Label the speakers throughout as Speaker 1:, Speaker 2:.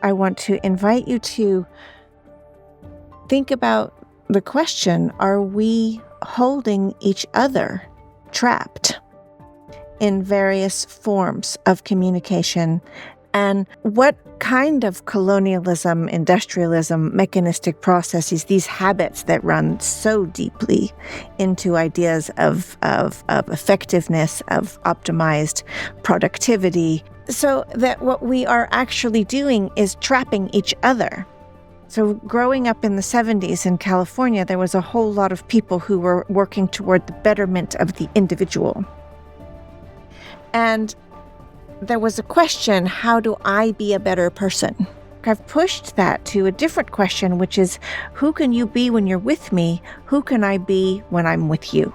Speaker 1: I want to invite you to think about the question, are we holding each other trapped in various forms of communication? And what kind of colonialism, industrialism, mechanistic processes, these habits that run so deeply into ideas of effectiveness, of optimized productivity, so that what we are actually doing is trapping each other. So growing up in the 70s in California, there was a whole lot of people who were working toward the betterment of the individual. And there was a question, how do I be a better person? I've pushed that to a different question, which is, who can you be when you're with me? Who can I be when I'm with you?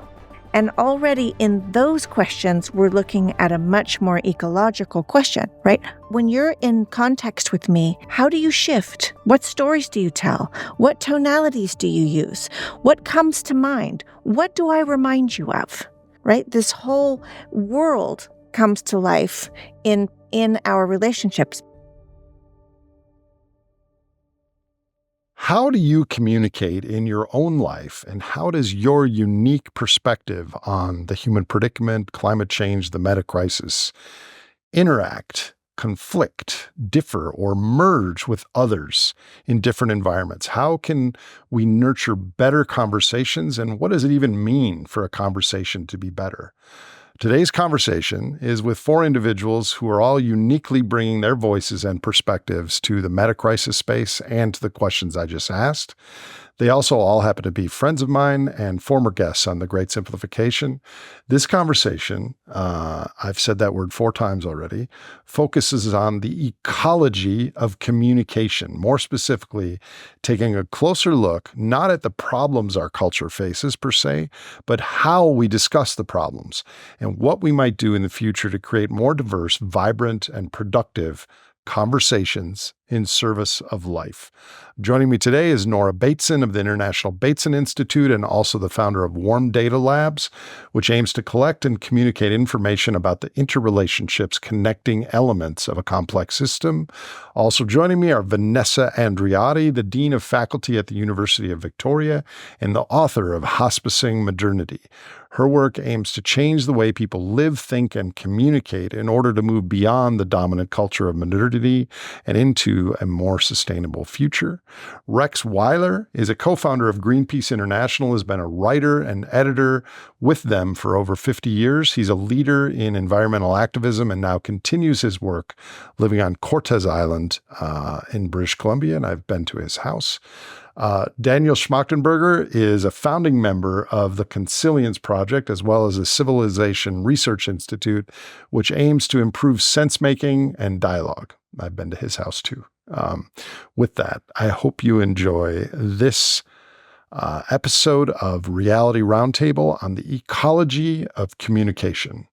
Speaker 1: And already in those questions, we're looking at a much more ecological question, right? When you're in context with me, how do you shift? What stories do you tell? What tonalities do you use? What comes to mind? What do I remind you of, right? This whole world comes to life in our relationships.
Speaker 2: How do you communicate in your own life, and how does your unique perspective on the human predicament, climate change, the meta crisis interact, conflict, differ, or merge with others in different environments? How can we nurture better conversations, and what does it even mean for a conversation to be better? Today's conversation is with four individuals who are all uniquely bringing their voices and perspectives to the meta-crisis space and to the questions I just asked. They also all happen to be friends of mine and former guests on The Great Simplification. This conversation, I've said that word 4 times already, focuses on the ecology of communication, more specifically, taking a closer look, not at the problems our culture faces per se, but how we discuss the problems and what we might do in the future to create more diverse, vibrant, and productive conversations in service of life. Joining me today is Nora Bateson of the International Bateson Institute and also the founder of Warm Data Labs, which aims to collect and communicate information about the interrelationships connecting elements of a complex system. Also joining me are Vanessa Andreotti, the Dean of Faculty at the University of Victoria and the author of Hospicing Modernity. Her work aims to change the way people live, think, and communicate in order to move beyond the dominant culture of modernity and into a more sustainable future. Rex Weyler is a co-founder of Greenpeace International, has been a writer and editor with them for over 50 years. He's a leader in environmental activism and now continues his work living on Cortes Island in British Columbia, and I've been to his house. Daniel Schmachtenberger is a founding member of the Consilience Project, as well as the Civilization Research Institute, which aims to improve sense-making and dialogue. I've been to his house too. With that, I hope you enjoy this episode of Reality Roundtable on the ecology of communication.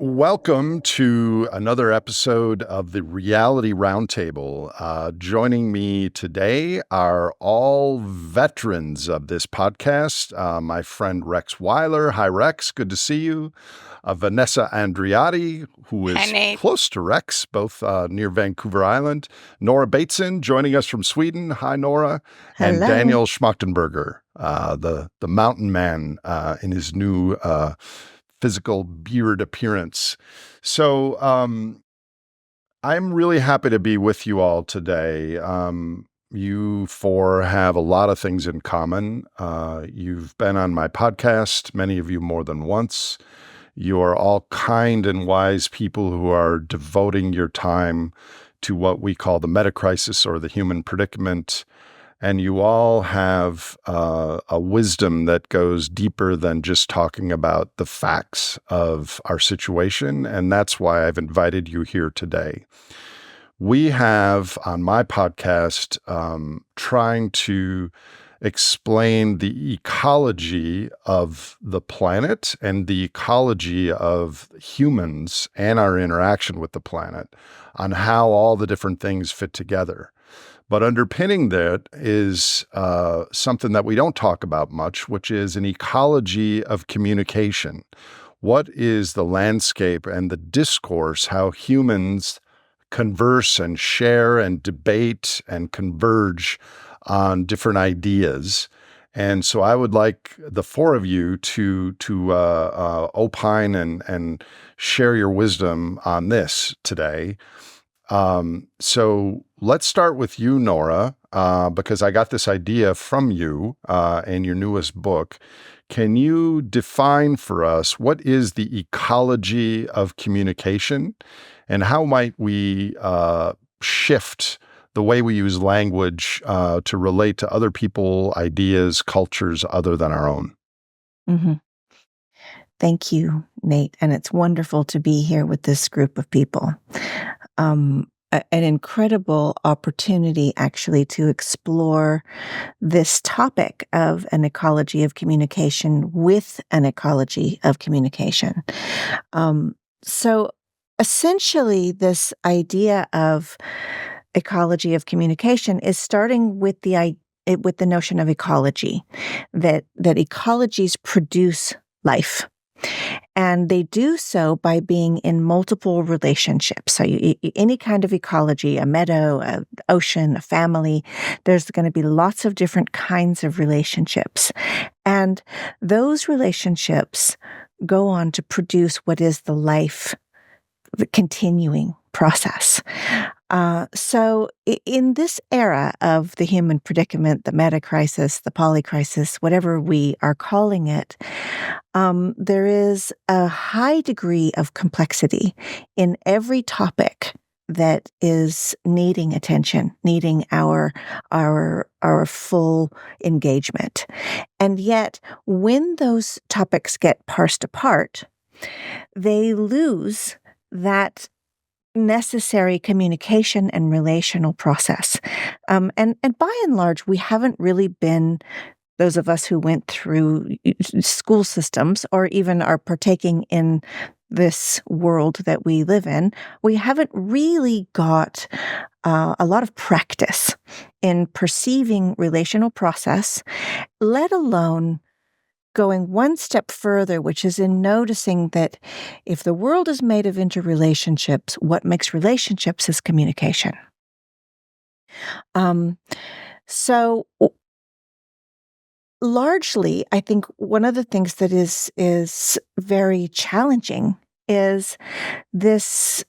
Speaker 2: Welcome to another episode of the Reality Roundtable. Joining me today are all veterans of this podcast. My friend Rex Weyler. Hi, Rex. Good to see you. Vanessa Andreotti, who is close to Rex, both near Vancouver Island. Nora Bateson, joining us from Sweden. Hi, Nora.
Speaker 1: Hello.
Speaker 2: And Daniel Schmachtenberger, the mountain man in his new physical beard appearance. So I'm really happy to be with you all today. You four have a lot of things in common. You've been on my podcast, many of you more than once. You are all kind and wise people who are devoting your time to what we call the meta-crisis or the human predicament. And you all have a wisdom that goes deeper than just talking about the facts of our situation. And that's why I've invited you here today. We have on my podcast trying to explain the ecology of the planet and the ecology of humans and our interaction with the planet on how all the different things fit together. But underpinning that is something that we don't talk about much, which is an ecology of communication. What is the landscape and the discourse, how humans converse and share and debate and converge on different ideas. And so I would like the four of you to opine and share your wisdom on this today. So let's start with you, Nora, because I got this idea from you in your newest book. Can you define for us what is the ecology of communication, and how might we shift the way we use language to relate to other people, ideas, cultures other than our own?
Speaker 1: Mm-hmm. Thank you, Nate. And it's wonderful to be here with this group of people. An incredible opportunity, actually, to explore this topic of an ecology of communication with an ecology of communication. So essentially, this idea of ecology of communication is starting with the notion of ecology, that ecologies produce life. And they do so by being in multiple relationships. So any kind of ecology, a meadow, an ocean, a family, there's going to be lots of different kinds of relationships. And those relationships go on to produce what is the life, the continuing process. So in this era of the human predicament, the meta crisis, the polycrisis, whatever we are calling it, there is a high degree of complexity in every topic that is needing attention, needing our full engagement. And yet, when those topics get parsed apart, they lose that necessary communication and relational process. And by and large, we haven't really been, those of us who went through school systems or even are partaking in this world that we live in, we haven't really got a lot of practice in perceiving relational process, let alone going one step further, which is in noticing that if the world is made of interrelationships, what makes relationships is communication. So largely, I think one of the things that is very challenging is this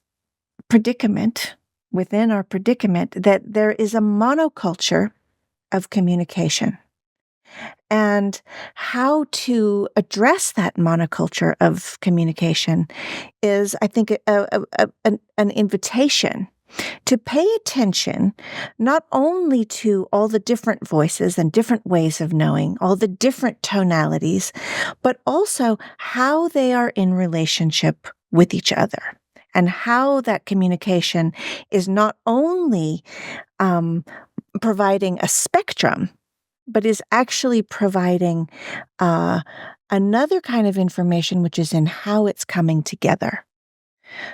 Speaker 1: predicament within our predicament that there is a monoculture of communication. And how to address that monoculture of communication is, I think, an invitation to pay attention not only to all the different voices and different ways of knowing, all the different tonalities, but also how they are in relationship with each other, and how that communication is not only providing a spectrum, but is actually providing another kind of information, which is in how it's coming together.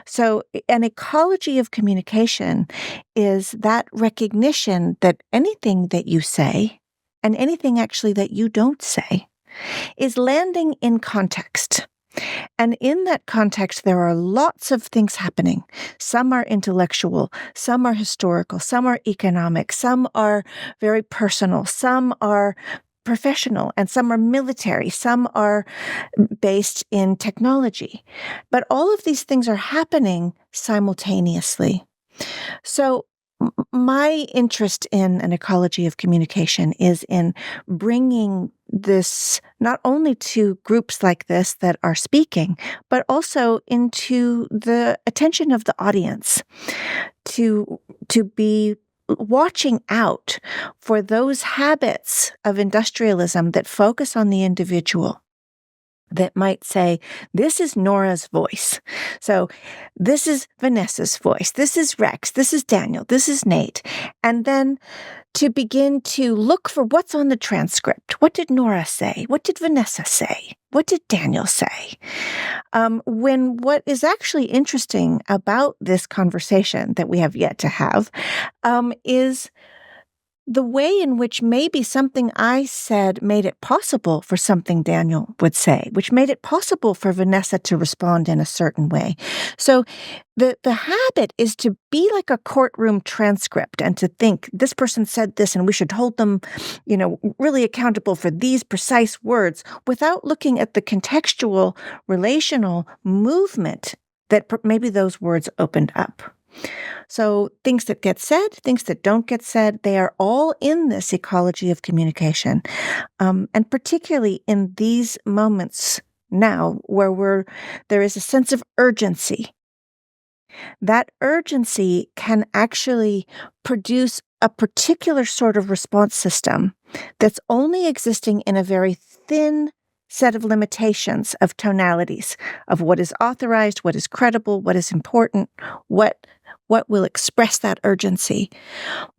Speaker 1: So an ecology of communication is that recognition that anything that you say and anything actually that you don't say is landing in context. And in that context, there are lots of things happening. Some are intellectual, some are historical, some are economic, some are very personal, some are professional, and some are military, some are based in technology. But all of these things are happening simultaneously. So my interest in an ecology of communication is in bringing this not only to groups like this that are speaking, but also into the attention of the audience, to be watching out for those habits of industrialism that focus on the individual, that might say, this is Nora's voice. So this is Vanessa's voice. This is Rex. This is Daniel. This is Nate. And then to begin to look for what's on the transcript. What did Nora say? What did Vanessa say? What did Daniel say? When what is actually interesting about this conversation that we have yet to have is the way in which maybe something I said made it possible for something Daniel would say, which made it possible for Vanessa to respond in a certain way. So the habit is to be like a courtroom transcript and to think this person said this and we should hold them, really accountable for these precise words without looking at the contextual relational movement that maybe those words opened up. So things that get said, things that don't get said, they are all in this ecology of communication. And particularly in these moments now where there is a sense of urgency. That urgency can actually produce a particular sort of response system that's only existing in a very thin set of limitations of tonalities of what is authorized, what is credible, what is important, what will express that urgency.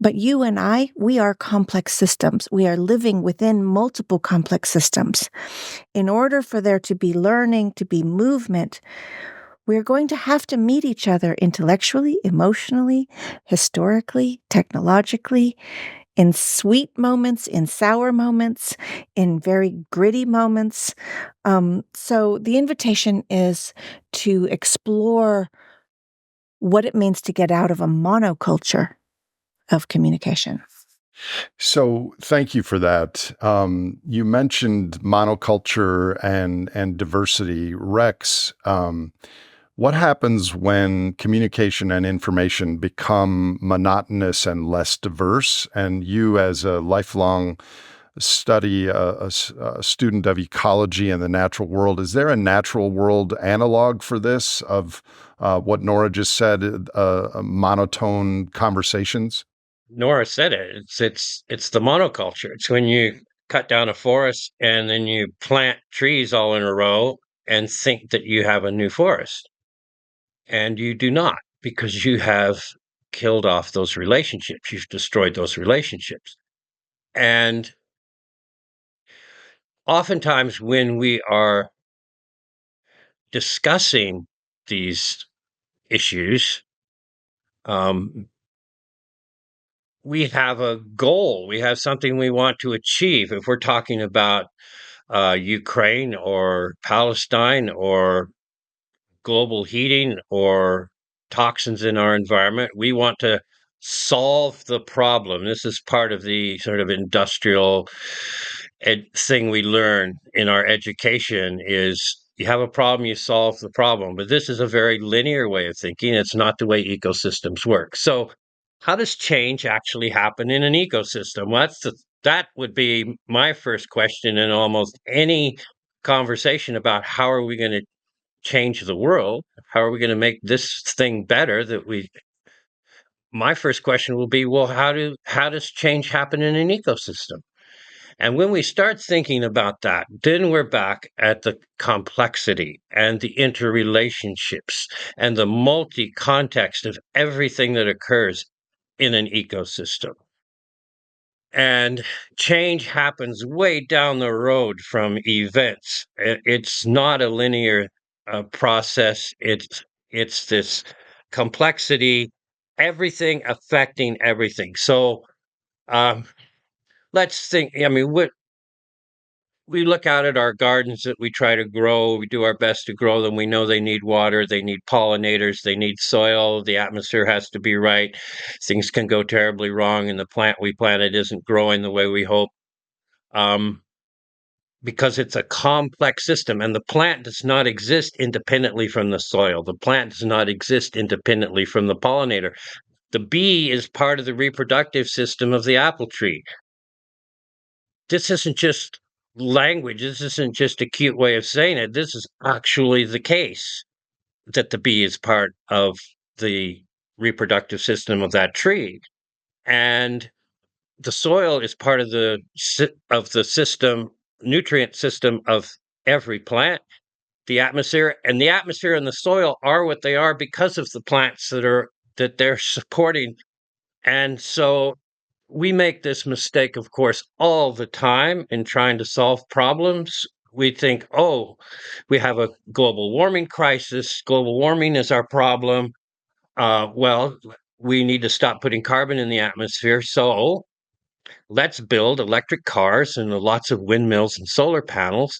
Speaker 1: But you and I, we are complex systems. We are living within multiple complex systems. In order for there to be learning, to be movement, we're going to have to meet each other intellectually, emotionally, historically, technologically, in sweet moments, in sour moments, in very gritty moments. So the invitation is to explore what it means to get out of a monoculture of communication.
Speaker 2: So thank you for that. You mentioned monoculture and diversity. Rex, what happens when communication and information become monotonous and less diverse? And you, as a lifelong a student of ecology and the natural world, is there a natural world analog for this of what Nora just said, monotone conversations?
Speaker 3: Nora said it. It's the monoculture. It's when you cut down a forest and then you plant trees all in a row and think that you have a new forest. And you do not, because you have killed off those relationships. You've destroyed those relationships. And oftentimes when we are discussing these issues, um, we have a goal. We have something we want to achieve. If we're talking about Ukraine or Palestine or global heating or toxins in our environment, we want to solve the problem. This is part of the sort of industrial thing we learn in our education is you have a problem, you solve the problem. But this is a very linear way of thinking. It's not the way ecosystems work. So how does change actually happen in an ecosystem? Well, that would be my first question in almost any conversation about how are we going to change the world? How are we going to make this thing better my first question will be, well, how does change happen in an ecosystem? And when we start thinking about that, then we're back at the complexity and the interrelationships and the multi-context of everything that occurs in an ecosystem. And change happens way down the road from events. It's not a linear process. It's this complexity, everything affecting everything. So um, let's think. I mean, we look out at our gardens that we try to grow. We do our best to grow them. We know they need water, they need pollinators, they need soil. The atmosphere has to be right. Things can go terribly wrong, and the plant we planted isn't growing the way we hope. Um, because it's a complex system, and the plant does not exist independently from the soil. The plant does not exist independently from the pollinator. The bee is part of the reproductive system of the apple tree. This isn't just language. This isn't just a cute way of saying it. This is actually the case that the bee is part of the reproductive system of that tree. And the soil is part of the system, nutrient system of every plant. The atmosphere and the soil are what they are because of the plants that they're supporting. And so we make this mistake, of course, all the time in trying to solve problems. We think, oh, we have a global warming crisis. Global warming is our problem. Well, we need to stop putting carbon in the atmosphere. So Let's build electric cars and lots of windmills and solar panels,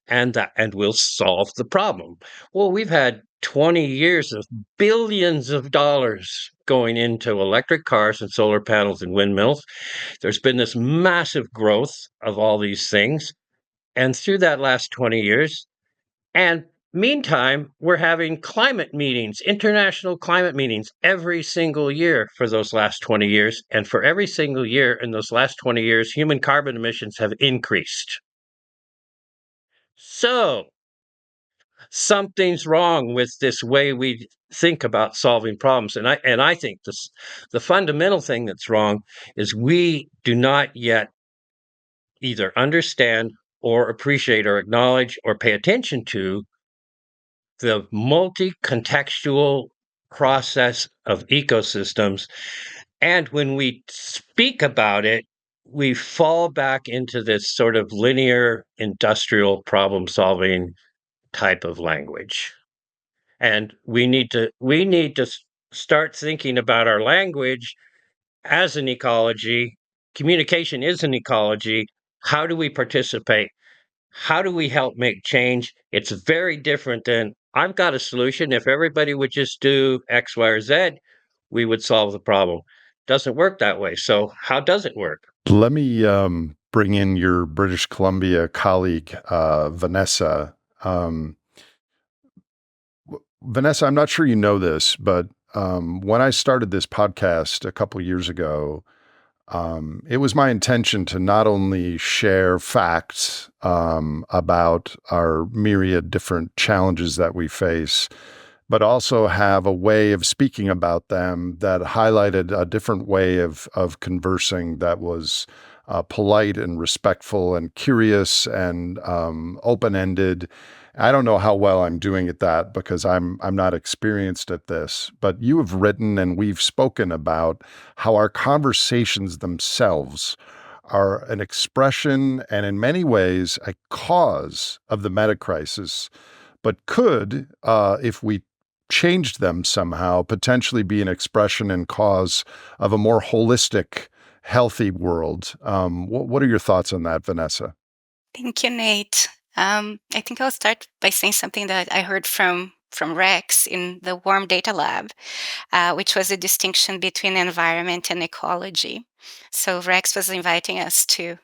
Speaker 3: and we'll solve the problem. Well, we've had 20 years of billions of dollars going into electric cars and solar panels and windmills. There's been this massive growth of all these things. And through that last 20 years, and meantime, we're having climate meetings, international climate meetings every single year for those last 20 years. And for every single year in those last 20 years, human carbon emissions have increased. So something's wrong with this way we think about solving problems. And I think the fundamental thing that's wrong is we do not yet either understand or appreciate or acknowledge or pay attention to the multi-contextual process of ecosystems. And when we speak about it, we fall back into this sort of linear industrial problem solving type of language. And we need to start thinking about our language as an ecology. Communication is an ecology. How do we participate? How do we help make change? It's very different than I've got a solution. If everybody would just do X, Y, or Z, we would solve the problem. Doesn't work that way. So how does it work?
Speaker 2: Let me bring in your British Columbia colleague, Vanessa. Um, Vanessa, I'm not sure you know this, but when I started this podcast a couple years ago, it was my intention to not only share facts about our myriad different challenges that we face, but also have a way of speaking about them that highlighted a different way of conversing that was polite and respectful and curious and open-ended. I don't know how well I'm doing at that because I'm not experienced at this, but you have written and we've spoken about how our conversations themselves are an expression and in many ways a cause of the meta crisis, but could, if we changed them somehow, potentially be an expression and cause of a more holistic, healthy world. What are your thoughts on that, Vanessa?
Speaker 4: Thank you, Nate. I think I'll start by saying something that I heard from Rex in the Warm Data Lab, which was a distinction between environment and ecology. So Rex was inviting us to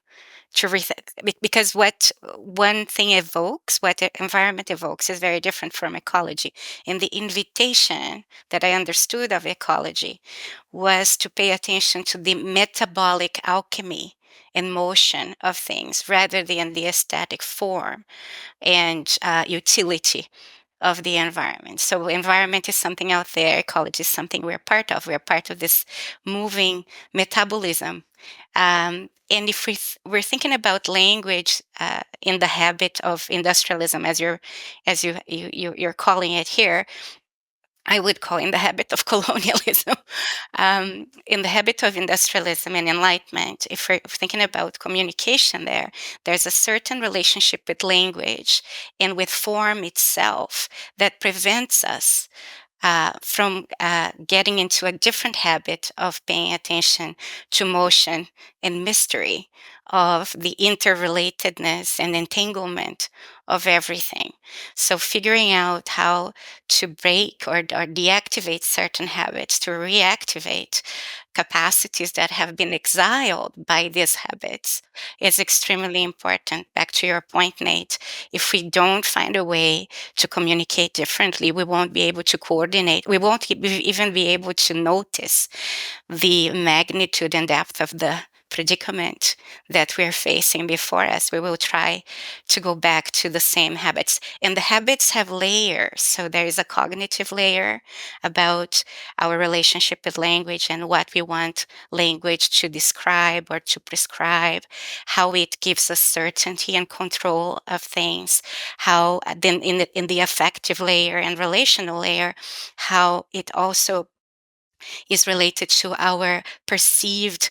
Speaker 4: rethink, because what one thing evokes, what the environment evokes, is very different from ecology. And the invitation that I understood of ecology was to pay attention to the metabolic alchemy and motion of things rather than the aesthetic form and utility of the environment. So environment is something out there, ecology is something we're part of. We're part of this moving metabolism. And if we're thinking about language in the habit of industrialism, you're calling it here, I would call in the habit of colonialism, in the habit of industrialism and enlightenment. If we're thinking about communication there's a certain relationship with language and with form itself that prevents us from getting into a different habit of paying attention to motion and mystery, of the interrelatedness and entanglement of everything. So figuring out how to break or deactivate certain habits to reactivate capacities that have been exiled by these habits is extremely important. Back to your point, Nate, if we don't find a way to communicate differently, we won't be able to coordinate. We won't even be able to notice the magnitude and depth of the predicament that we're facing before us. We will try to go back to the same habits. And the habits have layers. So there is a cognitive layer about our relationship with language and what we want language to describe or to prescribe, how it gives us certainty and control of things, how then in the affective layer and relational layer, how it also is related to our perceived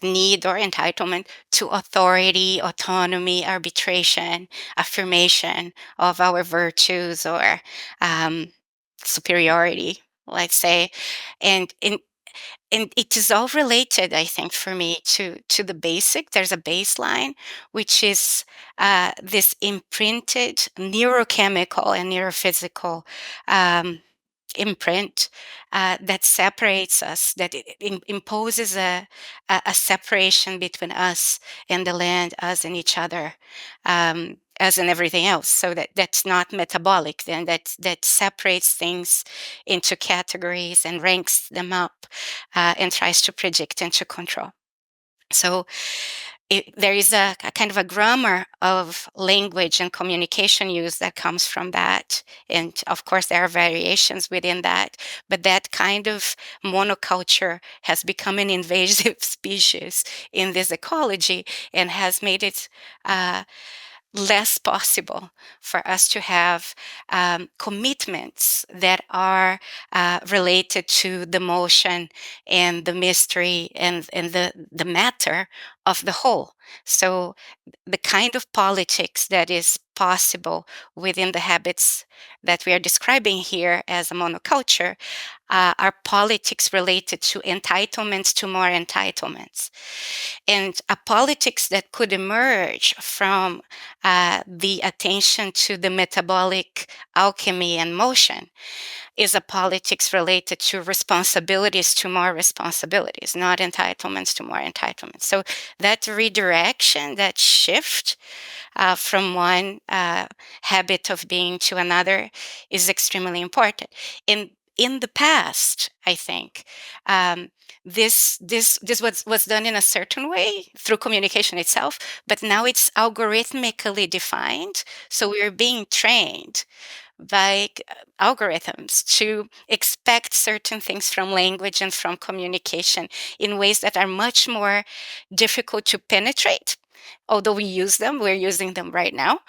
Speaker 4: need or entitlement to authority, autonomy, arbitration, affirmation of our virtues or superiority, let's say. And and it is all related, I think, for me to the basic. There's a baseline, which is this imprinted neurochemical and neurophysical imprint that separates us, that it imposes a separation between us and the land, us and each other, us and everything else. So that's not metabolic, then that separates things into categories and ranks them up and tries to predict and to control. So there is a kind of a grammar of language and communication use that comes from that. And of course, there are variations within that, but that kind of monoculture has become an invasive species in this ecology and has made it less possible for us to have commitments that are related to the motion and the mystery and the matter of the whole. So the kind of politics that is possible within the habits that we are describing here as a monoculture are politics related to entitlements, to more entitlements. And a politics that could emerge from the attention to the metabolic alchemy and motion is a politics related to responsibilities to more responsibilities, not entitlements to more entitlements. So that redirection, that shift from one habit of being to another is extremely important. In the past, I think this was done in a certain way through communication itself, but now it's algorithmically defined. So we're being trained by algorithms to expect certain things from language and from communication in ways that are much more difficult to penetrate. Although we use them, we're using them right now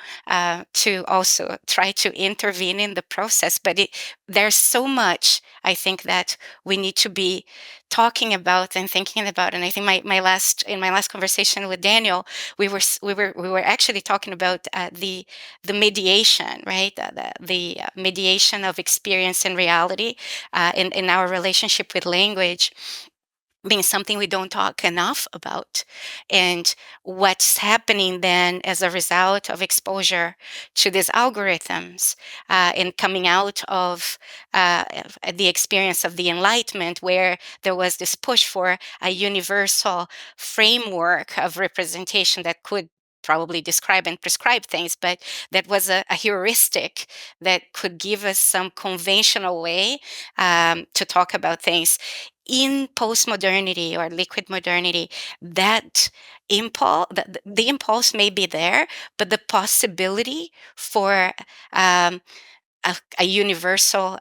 Speaker 4: to also try to intervene in the process. But there's so much, I think, that we need to be talking about and thinking about. And I think in my last conversation with Daniel, we were actually talking about the mediation, right? The mediation of experience and reality in our relationship with language being something we don't talk enough about, and what's happening then as a result of exposure to these algorithms and coming out of the experience of the Enlightenment, where there was this push for a universal framework of representation that could probably describe and prescribe things, but that was a heuristic that could give us some conventional way to talk about things. In postmodernity or liquid modernity, that impulse, the impulse may be there, but the possibility for um, a universal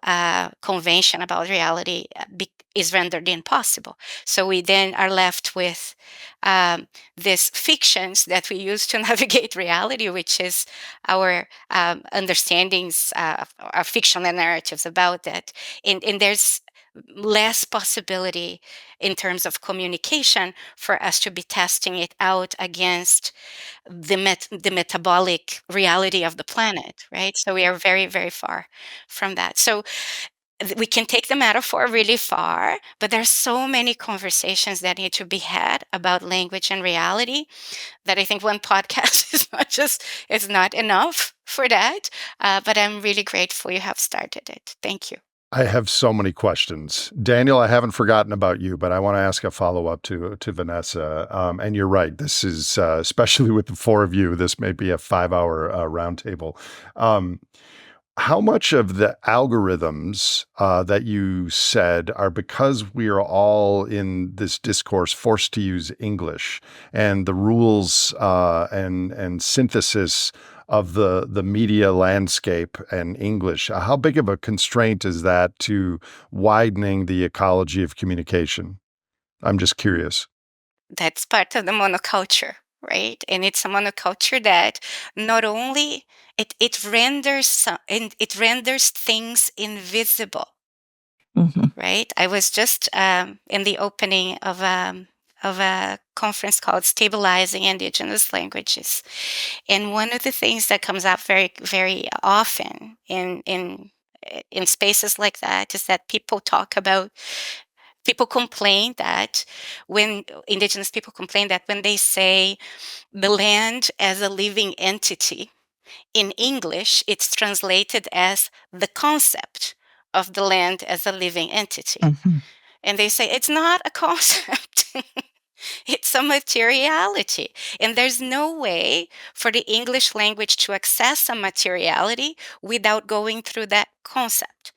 Speaker 4: convention about reality is rendered impossible. So we then are left with these fictions that we use to navigate reality, which is our understandings, our fictional narratives about that. And there's less possibility in terms of communication for us to be testing it out against the metabolic reality of the planet, right? So we are very, very far from that. So we can take the metaphor really far, but there's so many conversations that need to be had about language and reality that I think one podcast is not enough for that. But I'm really grateful you have started it. Thank you.
Speaker 2: I have so many questions. Daniel, I haven't forgotten about you, but I want to ask a follow-up to Vanessa. And you're right. This is, especially with the four of you, this may be a 5-hour roundtable. How much of the algorithms that you said are because we are all in this discourse forced to use English, and the rules and synthesis of the media landscape and English? How big of a constraint is that to widening the ecology of communication? I'm just curious.
Speaker 4: That's part of the monoculture, right? And it's a monoculture that not only it renders things invisible,
Speaker 1: Mhm.
Speaker 4: right? I was just in the opening of a conference called Stabilizing Indigenous Languages, and one of the things that comes up very, very often in spaces like that is that people talk about people complain that when indigenous people complain that when they say the land as a living entity, in English, it's translated as the concept of the land as a living entity.
Speaker 1: Mhm.
Speaker 4: And they say it's not a concept. It's a materiality. And there's no way for the English language to access a materiality without going through that concept,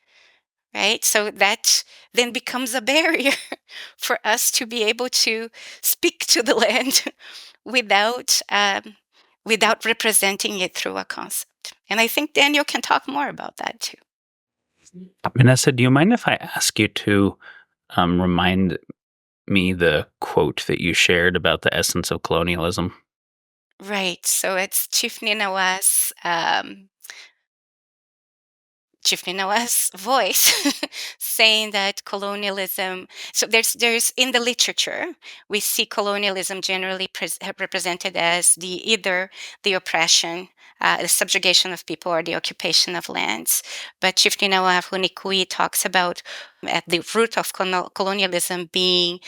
Speaker 4: right? So that then becomes a barrier for us to be able to speak to the land without without representing it through a concept. And I think Daniel can talk more about that too.
Speaker 5: Vanessa, do you mind if I ask you to remind me the quote that you shared about the essence of colonialism?
Speaker 4: Right. So it's Chief Ninawa's voice saying that colonialism. So there's in the literature we see colonialism generally represented as either the oppression, the subjugation of people, or the occupation of lands. But Chief Ninawa Hunikui talks about at the root of colonialism being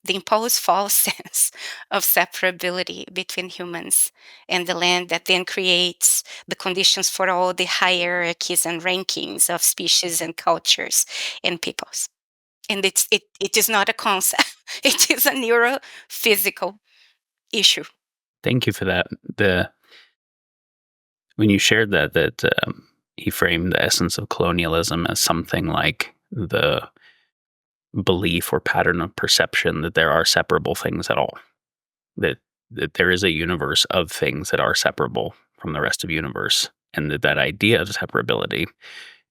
Speaker 4: the imposed false sense of separability between humans and the land that then creates the conditions for all the hierarchies and rankings of species and cultures and peoples. And it is not a concept. It is a neurophysical issue.
Speaker 5: Thank you for that. When you shared that he framed the essence of colonialism as something like the belief or pattern of perception that there are separable things at all, that there is a universe of things that are separable from the rest of the universe, and that idea of separability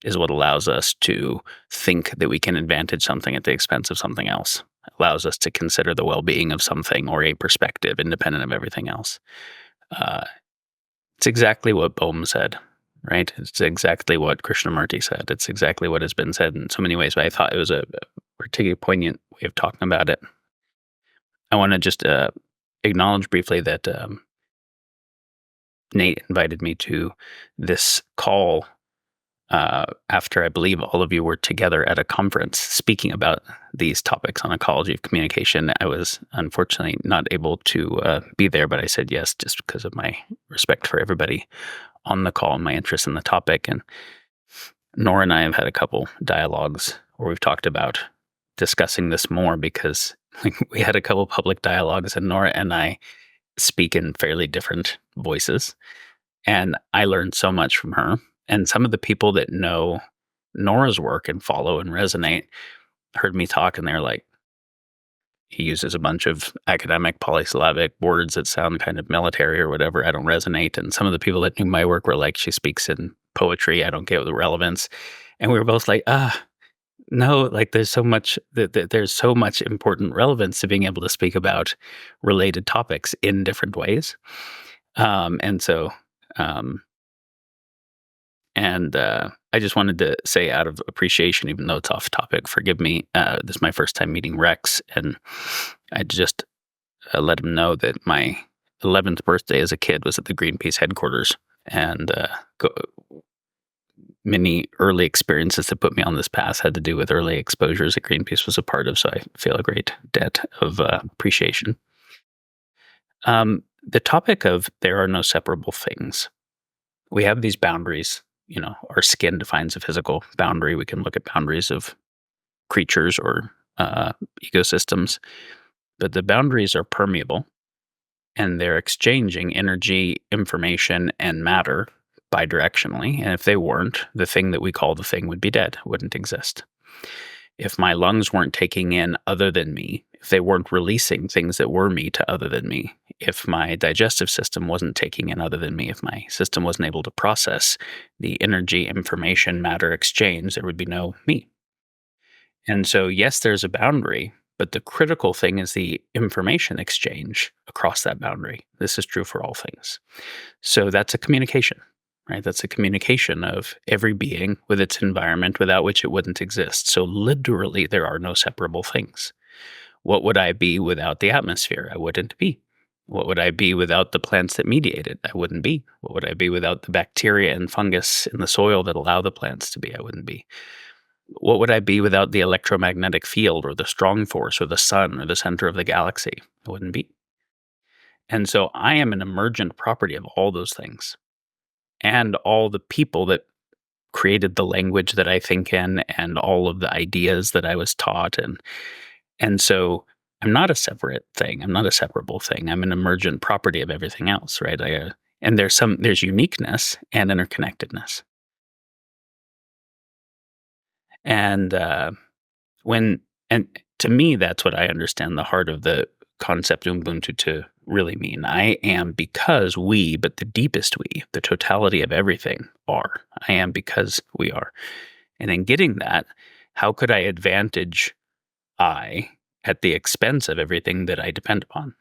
Speaker 5: is what allows us to think that we can advantage something at the expense of something else. It allows us to consider the well-being of something or a perspective independent of everything else. It's exactly what Bohm said, right? It's exactly what Krishnamurti said. It's exactly what has been said in so many ways, but I thought it was a particularly poignant way of talking about it. I want to just acknowledge briefly that Nate invited me to this call after I believe all of you were together at a conference speaking about these topics on ecology of communication. I was unfortunately not able to be there, but I said yes just because of my respect for everybody on the call and my interest in the topic. And Nora and I have had a couple dialogues where we've talked about discussing this more because we had a couple public dialogues and Nora and I speak in fairly different voices. And I learned so much from her. And some of the people that know Nora's work and follow and resonate heard me talk and they're like, he uses a bunch of academic polysyllabic words that sound kind of military or whatever. I don't resonate. And some of the people that knew my work were like, she speaks in poetry. I don't get the relevance. And we were both like, no, like there's so much there's so much important relevance to being able to speak about related topics in different ways. I just wanted to say, out of appreciation, even though it's off topic, forgive me. This is my first time meeting Rex, and I just let him know that my 11th birthday as a kid was at the Greenpeace headquarters, and many early experiences that put me on this path had to do with early exposures that Greenpeace was a part of. So I feel a great debt of appreciation. The topic of there are no separable things. We have these boundaries. You know, our skin defines a physical boundary. We can look at boundaries of creatures or ecosystems, but the boundaries are permeable and they're exchanging energy, information, and matter bidirectionally. And if they weren't, the thing that we call the thing would be dead, wouldn't exist. If my lungs weren't taking in other than me, if they weren't releasing things that were me to other than me, if my digestive system wasn't taking in other than me, if my system wasn't able to process the energy, information, matter exchange, there would be no me. And so, yes, there's a boundary, but the critical thing is the information exchange across that boundary. This is true for all things. So that's a communication, right? That's a communication of every being with its environment without which it wouldn't exist. So literally, there are no separable things. What would I be without the atmosphere? I wouldn't be. What would I be without the plants that mediate it? I wouldn't be. What would I be without the bacteria and fungus in the soil that allow the plants to be? I wouldn't be. What would I be without the electromagnetic field or the strong force or the sun or the center of the galaxy? I wouldn't be. And so I am an emergent property of all those things and all the people that created the language that I think in and all of the ideas that I was taught. And so I'm not a separate thing. I'm not a separable thing. I'm an emergent property of everything else, right? And there's uniqueness and interconnectedness. And when and to me, that's what I understand the heart of the concept Ubuntu to really mean. I am because we, but the deepest we, the totality of everything are. I am because we are. And in getting that, how could I advantage I at the expense of everything that I depend upon?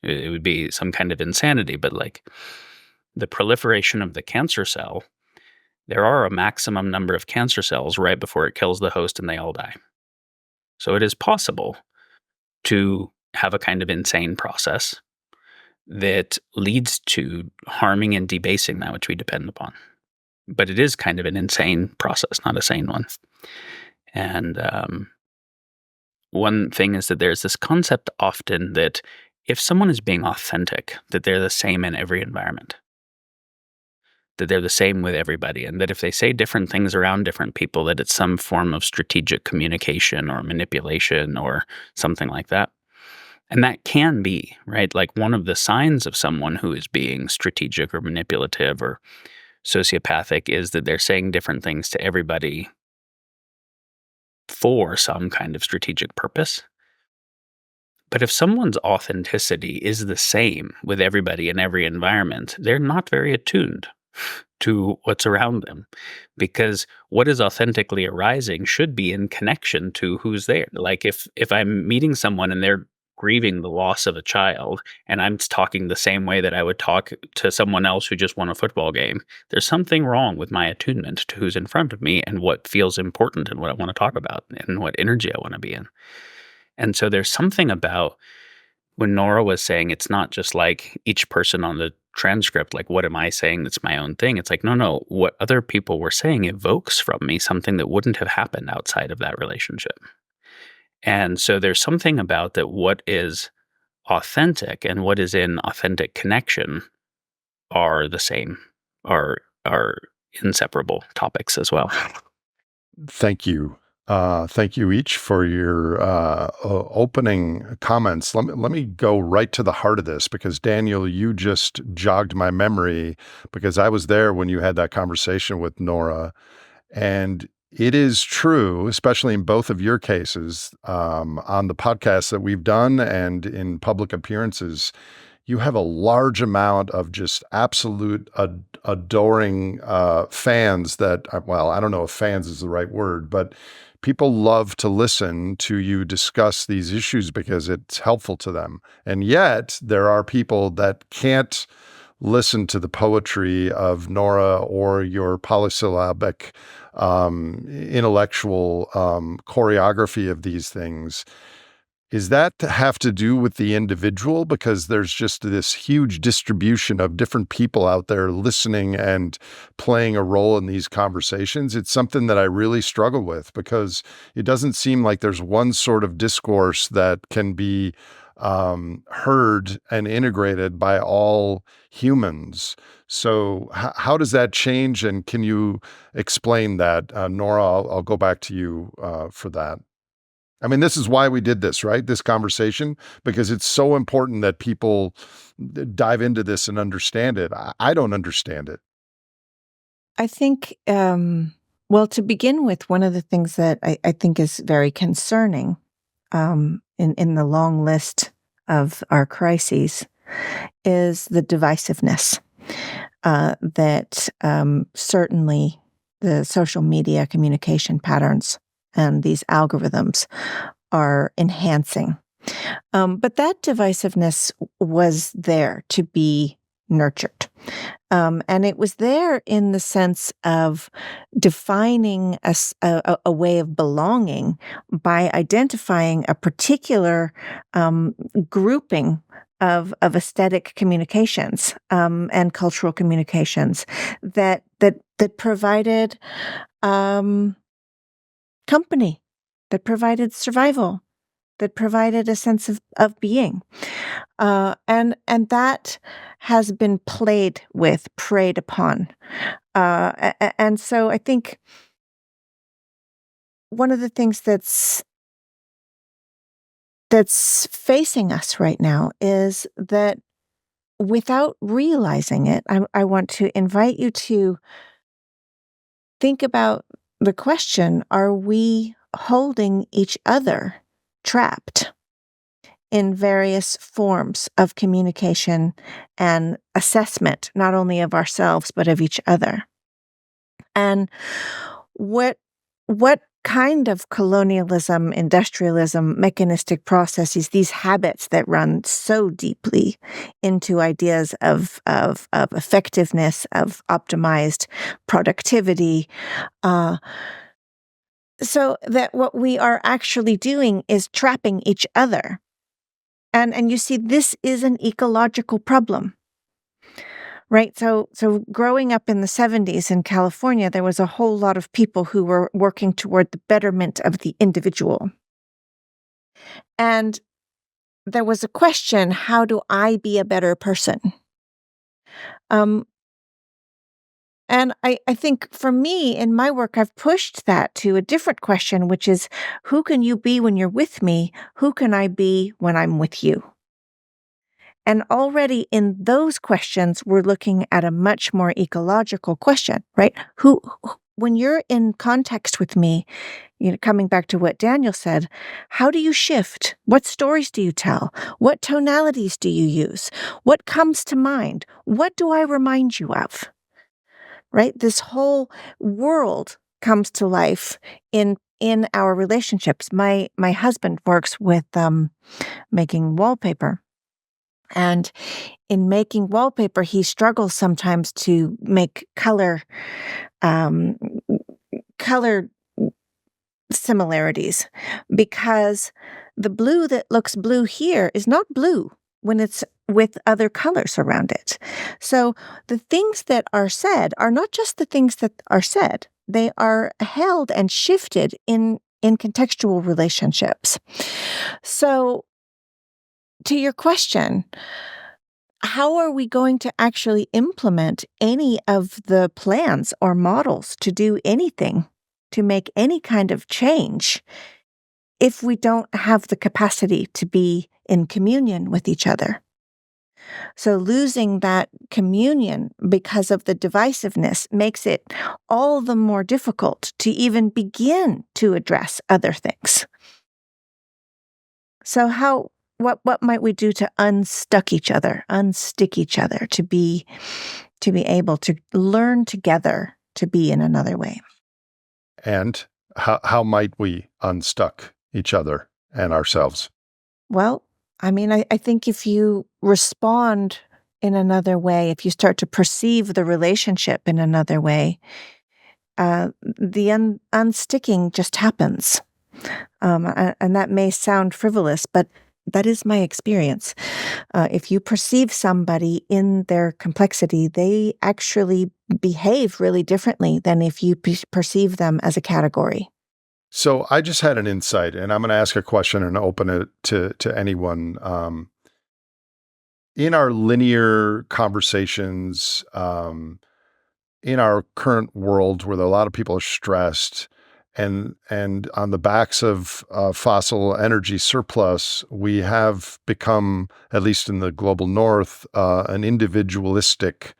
Speaker 5: It would be some kind of insanity, but like the proliferation of the cancer cell, there are a maximum number of cancer cells right before it kills the host and they all die. So it is possible to have a kind of insane process that leads to harming and debasing that which we depend upon. But it is kind of an insane process, not a sane one. And one thing is that there's this concept often that if someone is being authentic, that they're the same in every environment, that they're the same with everybody, and that if they say different things around different people, that it's some form of strategic communication or manipulation or something like that. And that can be, right? Like one of the signs of someone who is being strategic or manipulative or sociopathic is that they're saying different things to everybody for some kind of strategic purpose. But if someone's authenticity is the same with everybody in every environment, they're not very attuned to what's around them, because what is authentically arising should be in connection to who's there. Like if I'm meeting someone and they're grieving the loss of a child and I'm talking the same way that I would talk to someone else who just won a football game, there's something wrong with my attunement to who's in front of me and what feels important and what I want to talk about and what energy I want to be in. And so there's something about when Nora was saying it's not just like each person on the transcript, like, what am I saying that's my own thing? It's like, no, what other people were saying evokes from me something that wouldn't have happened outside of that relationship. And so there's something about that what is authentic and what is in authentic connection are the same, are inseparable topics as well.
Speaker 2: Thank you. Thank you each for your opening comments. Let me go right to the heart of this, because Daniel, you just jogged my memory, because I was there when you had that conversation with Nora. And it is true, especially in both of your cases, on the podcasts that we've done and in public appearances, you have a large amount of just absolute adoring fans that, well, I don't know if fans is the right word, but people love to listen to you discuss these issues because it's helpful to them. And yet there are people that can't listen to the poetry of Nora or your polysyllabic intellectual choreography of these things. Is that to have to do with the individual? Because there's just this huge distribution of different people out there listening and playing a role in these conversations. It's something that I really struggle with, because it doesn't seem like there's one sort of discourse that can be heard and integrated by all humans. So how does that change? And can you explain that? Nora, I'll go back to you for that. I mean, this is why we did this, right? This conversation, because it's so important that people dive into this and understand it. I don't understand it.
Speaker 1: I think, well, to begin with, one of the things that I think is very concerning in the long list of our crises is the divisiveness that certainly the social media communication patterns and these algorithms are enhancing. But that divisiveness was there to be nurtured. And it was there in the sense of defining a way of belonging by identifying a particular grouping of aesthetic communications and cultural communications that provided company, that provided survival, that provided a sense of being. And that has been played with, preyed upon. And so I think one of the things that's facing us right now is that without realizing it, I want to invite you to think about the question, are we holding each other trapped in various forms of communication and assessment, not only of ourselves, but of each other? And what kind of colonialism, industrialism, mechanistic processes, these habits that run so deeply into ideas of effectiveness, of optimized productivity, so that what we are actually doing is trapping each other. And you see, this is an ecological problem. Right. So growing up in the 70s in California, there was a whole lot of people who were working toward the betterment of the individual. And there was a question, how do I be a better person? Um, and I think for me, in my work, I've pushed that to a different question, which is, who can you be when you're with me? Who can I be when I'm with you? And already in those questions, we're looking at a much more ecological question, right? When you're in context with me, coming back to what Daniel said, how do you shift? What stories do you tell? What tonalities do you use? What comes to mind? What do I remind you of? Right? This whole world comes to life in our relationships. My husband works with making wallpaper. And in making wallpaper, he struggles sometimes to make um, color similarities, because the blue that looks blue here is not blue when it's with other colors around it. So the things that are said are not just the things that are said; they are held and shifted in contextual relationships. So, to your question, how are we going to actually implement any of the plans or models to do anything, to make any kind of change, if we don't have the capacity to be in communion with each other? So losing that communion because of the divisiveness makes it all the more difficult to even begin to address other things. So what might we do to unstuck each other, unstick each other, to be able to learn together to be in another way?
Speaker 2: And how might we unstuck each other and ourselves?
Speaker 1: Well, I mean, I think if you respond in another way, if you start to perceive the relationship in another way, the unsticking just happens. And that may sound frivolous, but that is my experience. If you perceive somebody in their complexity, they actually behave really differently than if you perceive them as a category.
Speaker 2: So I just had an insight, and I'm going to ask a question and open it to anyone. In our linear conversations, in our current world where a lot of people are stressed, and on the backs of fossil energy surplus, we have become, at least in the global north, an individualistic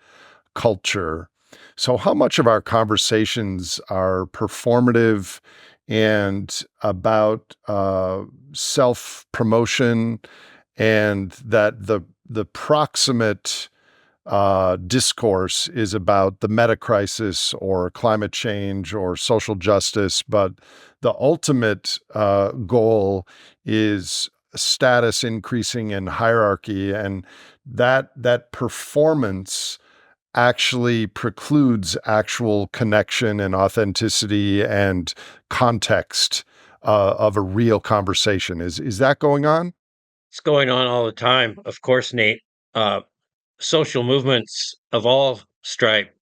Speaker 2: culture. So, how much of our conversations are performative and about self promotion, and that the proximate discourse is about the meta crisis or climate change or social justice, but the ultimate goal is status increasing and hierarchy, and that performance actually precludes actual connection and authenticity and context of a real conversation. Is that going on?
Speaker 3: It's going on all the time. Of course, Nate. Uh, Social movements of all stripe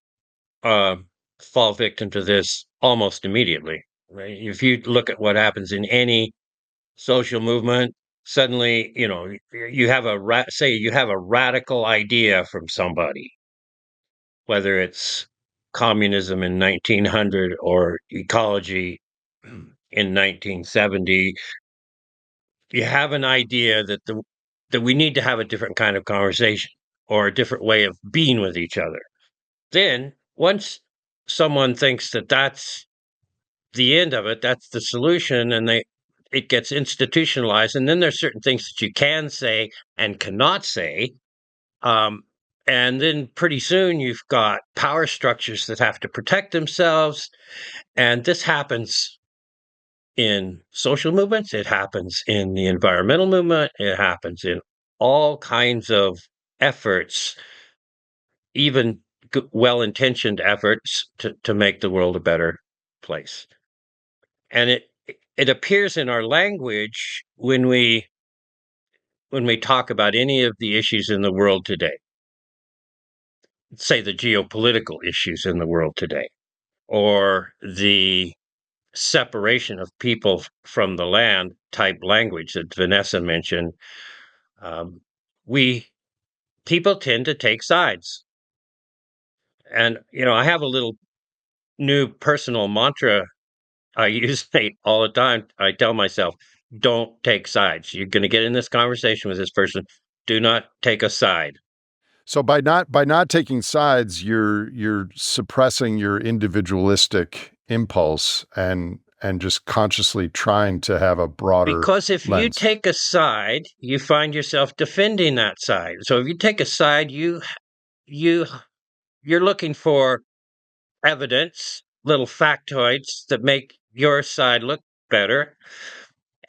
Speaker 3: uh, fall victim to this almost immediately. right? If you look at what happens in any social movement, suddenly, you have say you have a radical idea from somebody, whether it's communism in 1900 or ecology in 1970. You have an idea that we need to have a different kind of conversation or a different way of being with each other. Then, once someone thinks that that's the end of it, that's the solution, and it gets institutionalized, and then there's certain things that you can say and cannot say. Um, and then pretty soon you've got power structures that have to protect themselves. And this happens in social movements, it happens in the environmental movement, it happens in all kinds of efforts, even well-intentioned efforts to make the world a better place. And it appears in our language when we talk about any of the issues in the world today, say the geopolitical issues in the world today, or the separation of people from the land type language that Vanessa mentioned. We People tend to take sides, and I have a little new personal mantra I use all the time. I tell myself, "Don't take sides. You're going to get in this conversation with this person. Do not take a side."
Speaker 2: So by not taking sides, you're suppressing your individualistic impulse and just consciously trying to have a broader
Speaker 3: Because if you
Speaker 2: lens.
Speaker 3: take a side, you find yourself defending that side. So if you take a side, you you're looking for evidence, little factoids that make your side look better.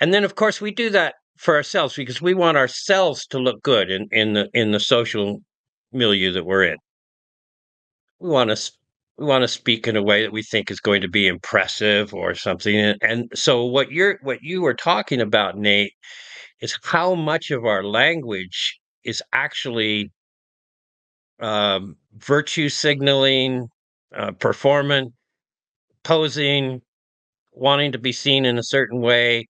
Speaker 3: And then of course we do that for ourselves because we want ourselves to look good in the social milieu that we're in. We want to we want to speak in a way that we think is going to be impressive or something. And so what you were talking about, Nate, is how much of our language is actually virtue signaling, performance, posing, wanting to be seen in a certain way,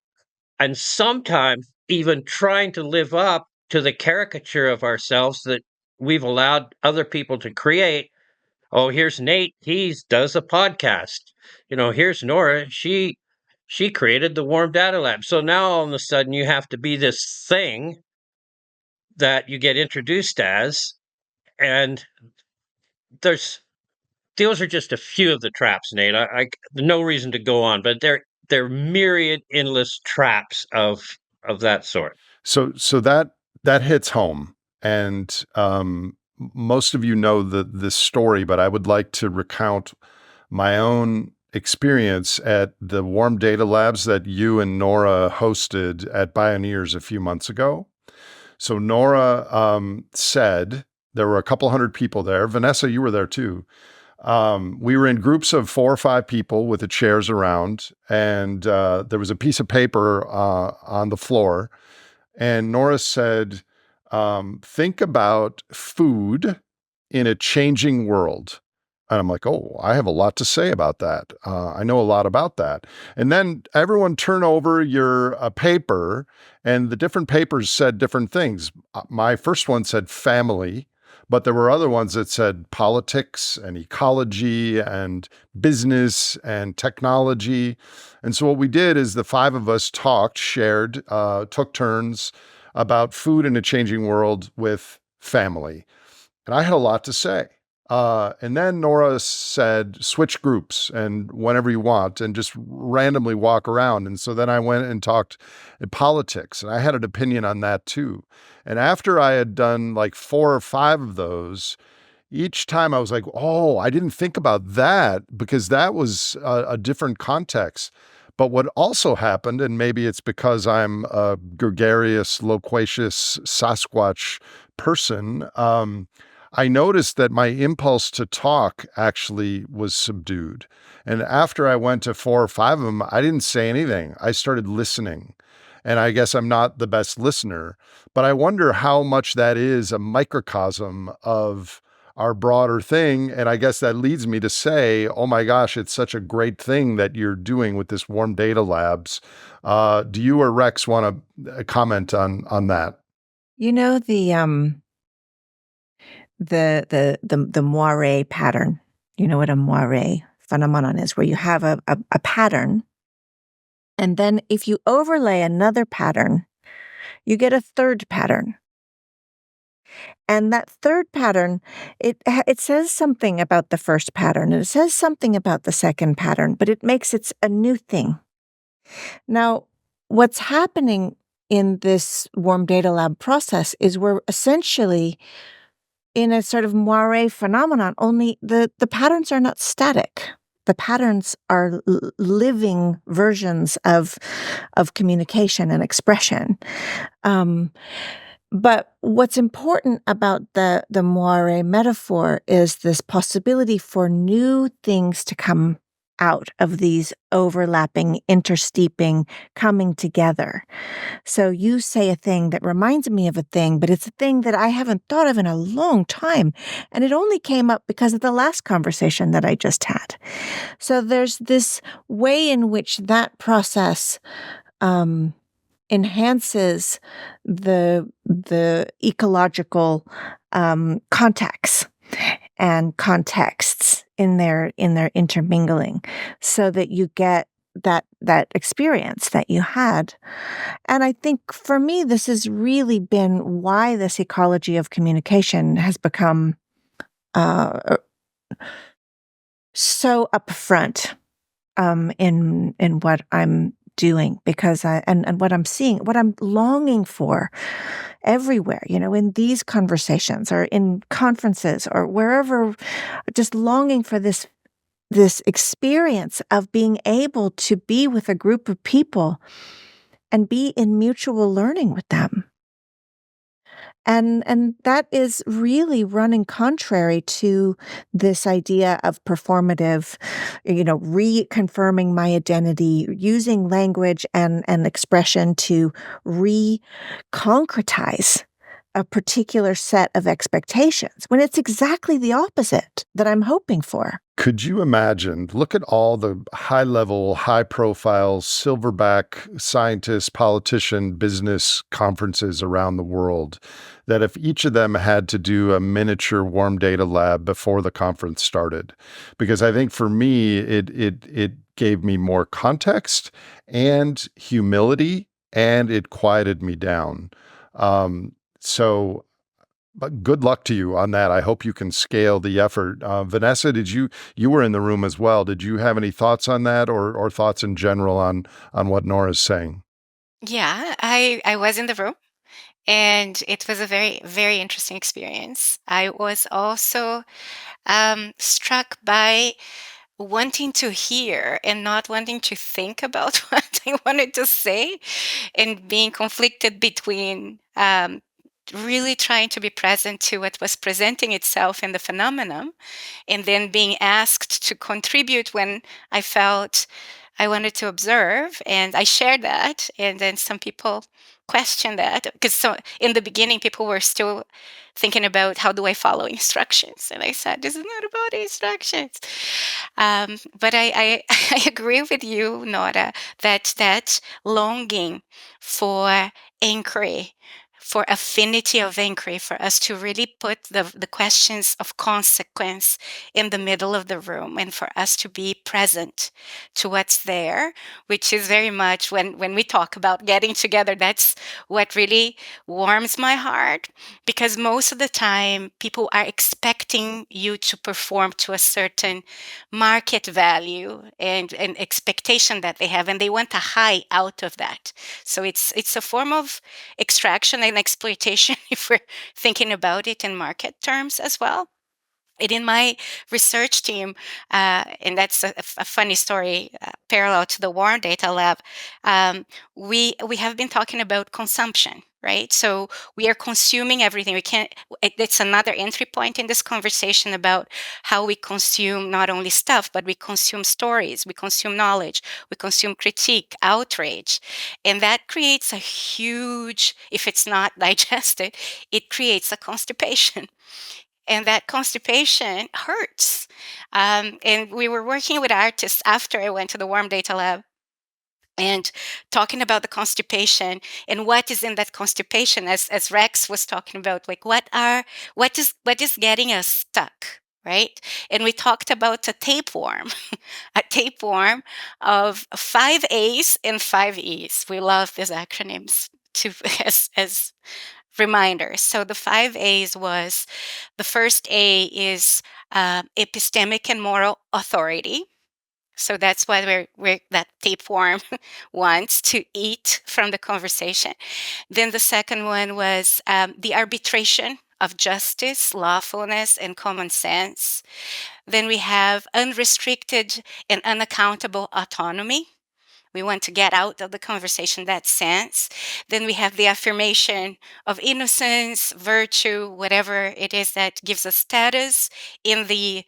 Speaker 3: and sometimes even trying to live up to the caricature of ourselves that we've allowed other people to create. Oh, here's Nate, he does a podcast. Here's Nora, she created the Warm Data Lab. So now all of a sudden you have to be this thing that you get introduced as, and there's those are just a few of the traps, Nate. No reason to go on, but they're myriad, endless traps of that sort.
Speaker 2: So that hits home, and most of you know this story, but I would like to recount my own experience at the Warm Data Labs that you and Nora hosted at Bioneers a few months ago. So Nora said there were a couple hundred people there. Vanessa, you were there too. We were in groups of 4 or 5 people with the chairs around, and there was a piece of paper on the floor. And Nora said, think about food in a changing world. And I'm like, oh, I have a lot to say about that. I know a lot about that. And then everyone turn over your paper, and the different papers said different things. My first one said family, but there were other ones that said politics and ecology and business and technology. And so what we did is the 5 of us talked, shared, took turns about food in a changing world with family. And I had a lot to say. And then Nora said, switch groups and whenever you want and just randomly walk around. And so then I went and talked politics, and I had an opinion on that too. And after I had done like 4 or 5 of those, each time I was like, oh, I didn't think about that because that was a different context. But what also happened, and maybe it's because I'm a gregarious, loquacious Sasquatch person, I noticed that my impulse to talk actually was subdued. And after I went to 4 or 5 of them, I didn't say anything. I started listening. And I guess I'm not the best listener, but I wonder how much that is a microcosm of our broader thing. And I guess that leads me to say, oh my gosh, it's such a great thing that you're doing with this Warm Data Labs. Do you or Rex want to comment on that?
Speaker 1: You know, the moire pattern. You know what a moire phenomenon is, where you have a pattern, and then if you overlay another pattern, you get a third pattern. And that third pattern, it says something about the first pattern, and it says something about the second pattern, but it makes it a new thing. Now, what's happening in this Warm Data Lab process is we're essentially in a sort of moire phenomenon, only the patterns are not static. The patterns are living versions of communication and expression. But what's important about the moire metaphor is this possibility for new things to come out of these overlapping, intersteeping, coming together. So you say a thing that reminds me of a thing, but it's a thing that I haven't thought of in a long time. And it only came up because of the last conversation that I just had. So there's this way in which that process enhances the ecological context and contexts in their intermingling, so that you get that experience that you had. And I think for me, this has really been why this ecology of communication has become so upfront in what I'm doing, because and what I'm seeing, what I'm longing for everywhere, in these conversations or in conferences or wherever, just longing for this experience of being able to be with a group of people and be in mutual learning with them. And that is really running contrary to this idea of performative, reconfirming my identity, using language and expression to re-concretize a particular set of expectations, when it's exactly the opposite that I'm hoping for.
Speaker 2: Could you imagine? Look at all the high level, high profile, silverback scientists, politician, business conferences around the world, that if each of them had to do a miniature warm data lab before the conference started. Because I think for me, it gave me more context and humility, and it quieted me down. So but good luck to you on that. I hope you can scale the effort. Vanessa, you were in the room as well. Did you have any thoughts on that, or thoughts in general on what Nora's saying?
Speaker 4: Yeah, I was in the room, and it was a very, very interesting experience. I was also struck by wanting to hear and not wanting to think about what I wanted to say, and being conflicted between really trying to be present to what was presenting itself in the phenomenon, and then being asked to contribute when I felt I wanted to observe. And I shared that, and then some people questioned that, because so in the beginning people were still thinking about, how do I follow instructions? And I said, this is not about instructions. But I agree with you, Nora, that longing for inquiry, for affinity of inquiry, for us to really put the questions of consequence in the middle of the room, and for us to be present to what's there, which is very much when we talk about getting together, that's what really warms my heart, because most of the time people are expecting you to perform to a certain market value and an expectation that they have, and they want a high out of that. So it's a form of extraction and exploitation if we're thinking about it in market terms as well. And in my research team, and that's a funny story, parallel to the Warren Data Lab, we have been talking about consumption, right? So we are consuming everything. We can't. It's another entry point in this conversation about how we consume not only stuff, but we consume stories, we consume knowledge, we consume critique, outrage, and that creates a huge. If it's not digested, it creates a constipation. and that constipation hurts. And we were working with artists after I went to the Warm Data Lab and talking about the constipation and what is in that constipation, as Rex was talking about, like what is getting us stuck, right? And we talked about a tapeworm, a tapeworm of 5 A's and 5 E's. We love these acronyms to as reminders. So the 5 A's was, the first A is epistemic and moral authority. So that's why that tapeworm wants to eat from the conversation. Then the second one was the arbitration of justice, lawfulness, and common sense. Then we have unrestricted and unaccountable autonomy. We want to get out of the conversation that sense. Then we have the affirmation of innocence, virtue, whatever it is that gives us status in the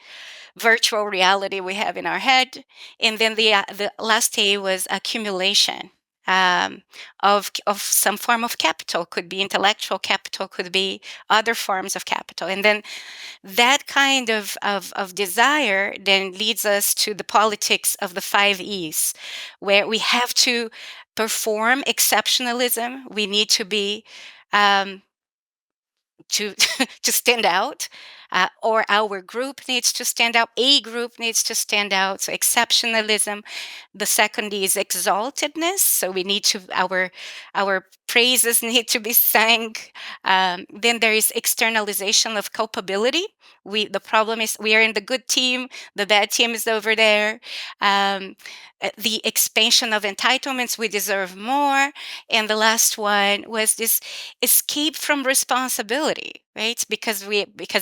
Speaker 4: virtual reality we have in our head. And then the last A was accumulation of some form of capital. Could be intellectual capital, could be other forms of capital. And then that kind of desire then leads us to the politics of the 5 E's, where we have to perform exceptionalism. We need to be um, to to stand out, or our group needs to stand out. A group needs to stand out. So exceptionalism. The second is exaltedness. So we need to our praises need to be sang. Then there is externalization of culpability. The problem is we are in the good team. The bad team is over there. The expansion of entitlements. We deserve more. And the last one was this escape from responsibility, right? Because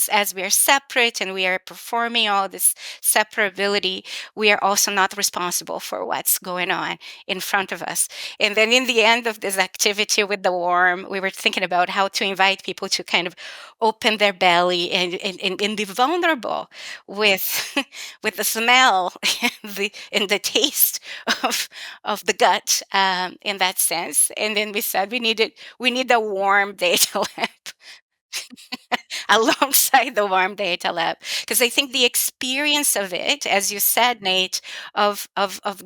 Speaker 4: as we are separate and we are performing all this separability, we are also not responsible for what's going on in front of us. And then in the end of this activity with the worm, we were thinking about how to invite people to kind of open their belly and be vulnerable with with the smell and the taste of the gut, in that sense. And then we said we need a warm data lab alongside the warm data lab, because I think the experience of it, as you said, Nate, of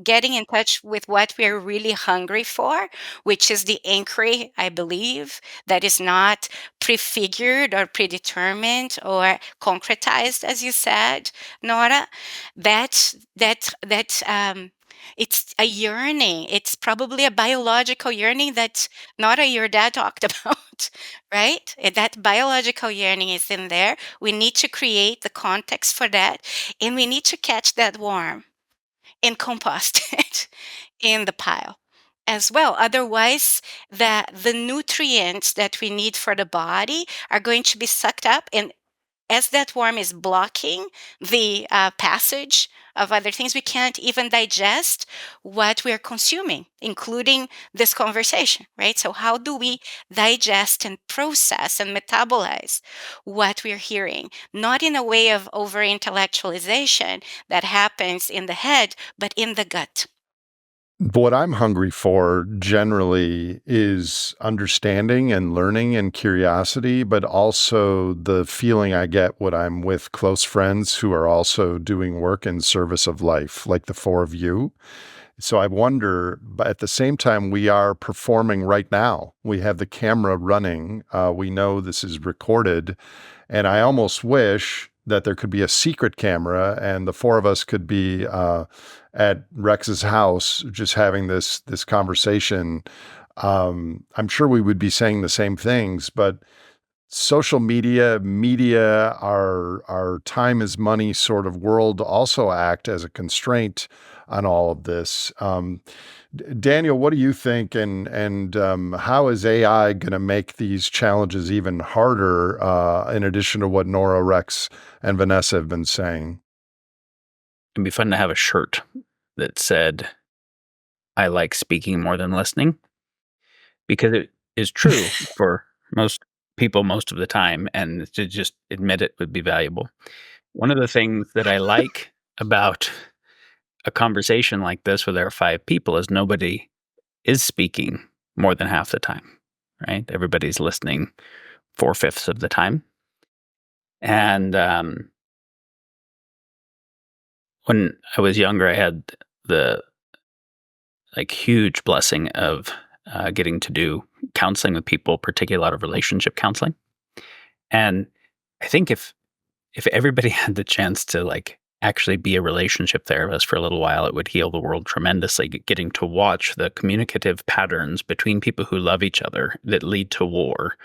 Speaker 4: getting in touch with what we're really hungry for, which is the inquiry, I believe, that is not prefigured or predetermined or concretized, as you said, Nora. That it's a yearning. It's probably a biological yearning that Nora, your dad, talked about, right? That biological yearning is in there. We need to create the context for that, and we need to catch that worm and compost it in the pile as well. Otherwise, the nutrients that we need for the body are going to be sucked up, and as that worm is blocking the passage of other things, we can't even digest what we're consuming, including this conversation, right? So, how do we digest and process and metabolize what we're hearing? Not in a way of over intellectualization that happens in the head, but in the gut.
Speaker 2: What I'm hungry for generally is understanding and learning and curiosity, but also the feeling I get when I'm with close friends who are also doing work in service of life, like the four of you. So I wonder, but at the same time, we are performing right now. We have the camera running. We know this is recorded. And I almost wish that there could be a secret camera and the four of us could be at Rex's house just having this conversation. I'm sure we would be saying the same things, but social media, our time is money sort of world also act as a constraint on all of this. Daniel, what do you think, and how is AI going to make these challenges even harder? In addition to what Nora, Rex, and Vanessa have been saying,
Speaker 5: It'd be fun to have a shirt that said, "I like speaking more than listening," because it is true for most people most of the time, and to just admit it would be valuable. One of the things that I like about a conversation like this where there are 5 people is nobody is speaking more than half the time, right? Everybody's listening 4/5 of the time. And when I was younger, I had the huge blessing of getting to do counseling with people, particularly a lot of relationship counseling. And I think if everybody had the chance to actually be a relationship therapist for a little while, it would heal the world tremendously. Getting to watch the communicative patterns between people who love each other that lead to war,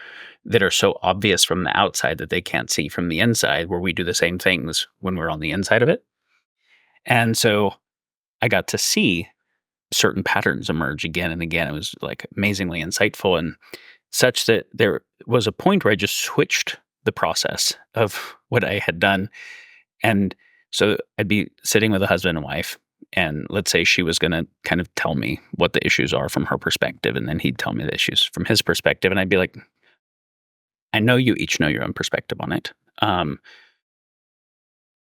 Speaker 5: that are so obvious from the outside that they can't see from the inside, where we do the same things when we're on the inside of it. And so I got to see certain patterns emerge again and again. It was amazingly insightful, and such that there was a point where I just switched the process of what I had done. And so I'd be sitting with a husband and wife, and let's say she was going to kind of tell me what the issues are from her perspective, and then he'd tell me the issues from his perspective. And I'd be like, I know you each know your own perspective on it.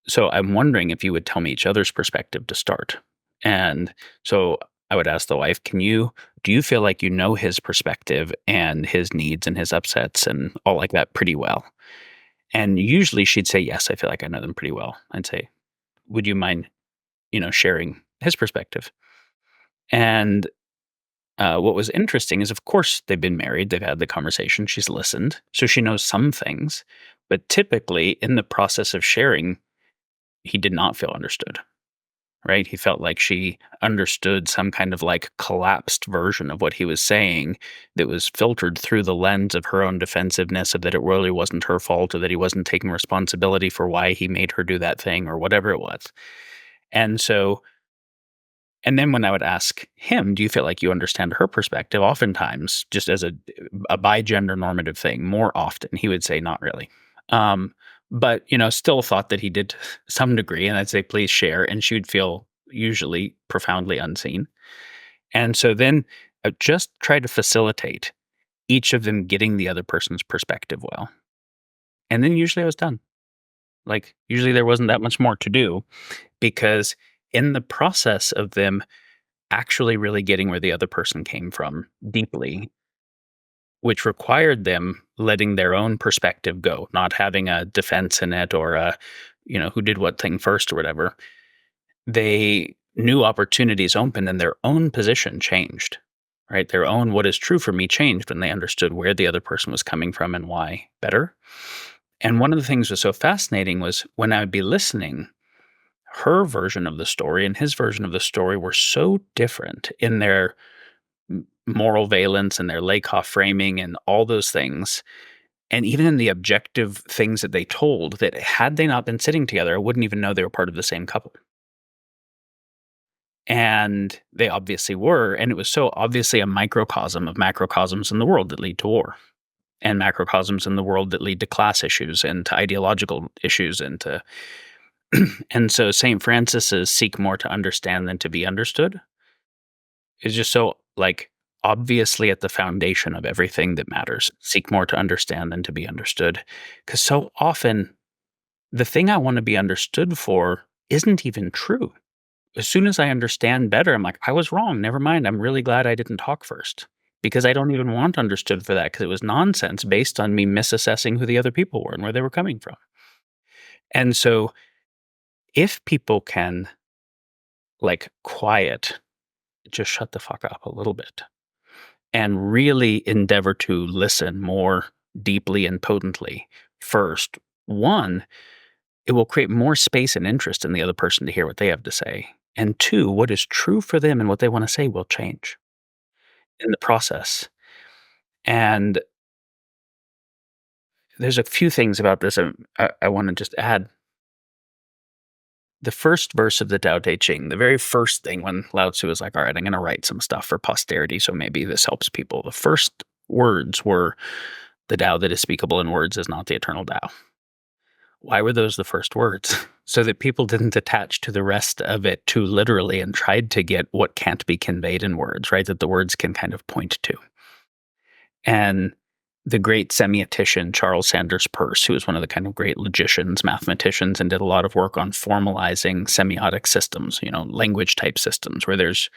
Speaker 5: So I'm wondering if you would tell me each other's perspective to start. And so I would ask the wife, do you feel like you know his perspective and his needs and his upsets and all like that pretty well? And usually she'd say, yes, I feel like I know them pretty well. I'd say, would you mind, sharing his perspective? And what was interesting is, of course, they've been married, they've had the conversation, she's listened, so she knows some things. But typically in the process of sharing, he did not feel understood. Right? He felt like she understood some kind of collapsed version of what he was saying that was filtered through the lens of her own defensiveness, of that it really wasn't her fault, or that he wasn't taking responsibility for why he made her do that thing or whatever it was. And so, and then when I would ask him, do you feel like you understand her perspective? Oftentimes, just as a bi-gender normative thing, more often, he would say, not really. But, still thought that he did to some degree. And I'd say, please share. And she would feel usually profoundly unseen. And so then I just tried to facilitate each of them getting the other person's perspective well. And then usually I was done. Usually there wasn't that much more to do, because in the process of them actually really getting where the other person came from deeply, which required them letting their own perspective go, not having a defense in it, or who did what thing first or whatever. They New opportunities opened and their own position changed, right? Their own what is true for me changed when they understood where the other person was coming from and why better. And one of the things that was so fascinating was when I would be listening, her version of the story and his version of the story were so different in their moral valence and their Lakoff framing and all those things. And even in the objective things that they told, that had they not been sitting together, I wouldn't even know they were part of the same couple. And they obviously were. And it was so obviously a microcosm of macrocosms in the world that lead to war, and macrocosms in the world that lead to class issues and to ideological issues and to and so St. Francis's seek more to understand than to be understood is just so obviously at the foundation of everything that matters. Seek more to understand than to be understood. Because so often the thing I want to be understood for isn't even true. As soon as I understand better, I'm like, I was wrong. Never mind. I'm really glad I didn't talk first, because I don't even want understood for that, because it was nonsense based on me misassessing who the other people were and where they were coming from. And so if people can quiet, just shut the fuck up a little bit and really endeavor to listen more deeply and potently first, one, it will create more space and interest in the other person to hear what they have to say. And two, what is true for them and what they want to say will change in the process. And there's a few things about this I want to just add. The first verse of the Tao Te Ching, the very first thing when Lao Tzu was like, all right, I'm going to write some stuff for posterity, so maybe this helps people. The first words were, the Tao that is speakable in words is not the eternal Tao. Why were those the first words? So that people didn't attach to the rest of it too literally and tried to get what can't be conveyed in words, right? That the words can kind of point to. And the great semiotician Charles Sanders Peirce, who was one of the kind of great logicians, mathematicians, and did a lot of work on formalizing semiotic systems, language type systems, where there's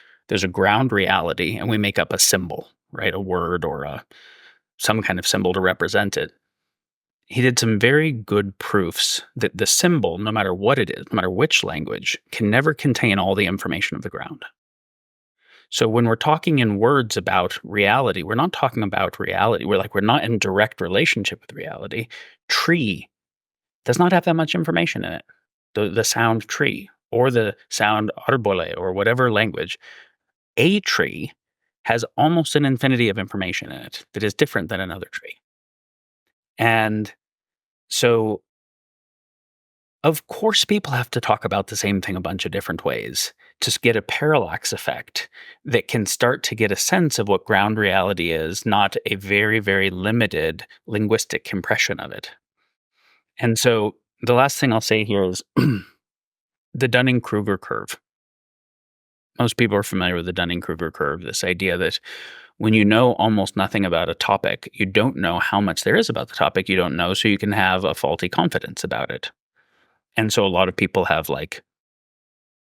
Speaker 5: a ground reality and we make up a symbol, right? A word or some kind of symbol to represent it. he did some very good proofs that the symbol, no matter what it is, no matter which language, can never contain all the information of the ground. So when we're talking in words about reality, we're not talking about reality. We're not in direct relationship with reality. Tree does not have that much information in it. The sound tree or the sound arbole or whatever language, a tree has almost an infinity of information in it that is different than another tree. And so, of course, people have to talk about the same thing a bunch of different ways to get a parallax effect that can start to get a sense of what ground reality is, not a very, very limited linguistic compression of it. And so, the last thing I'll say here is the Dunning-Kruger curve. Most people are familiar with the Dunning-Kruger curve, this idea that when you know almost nothing about a topic, you don't know how much there is about the topic you don't know, so you can have a faulty confidence about it. And so a lot of people have like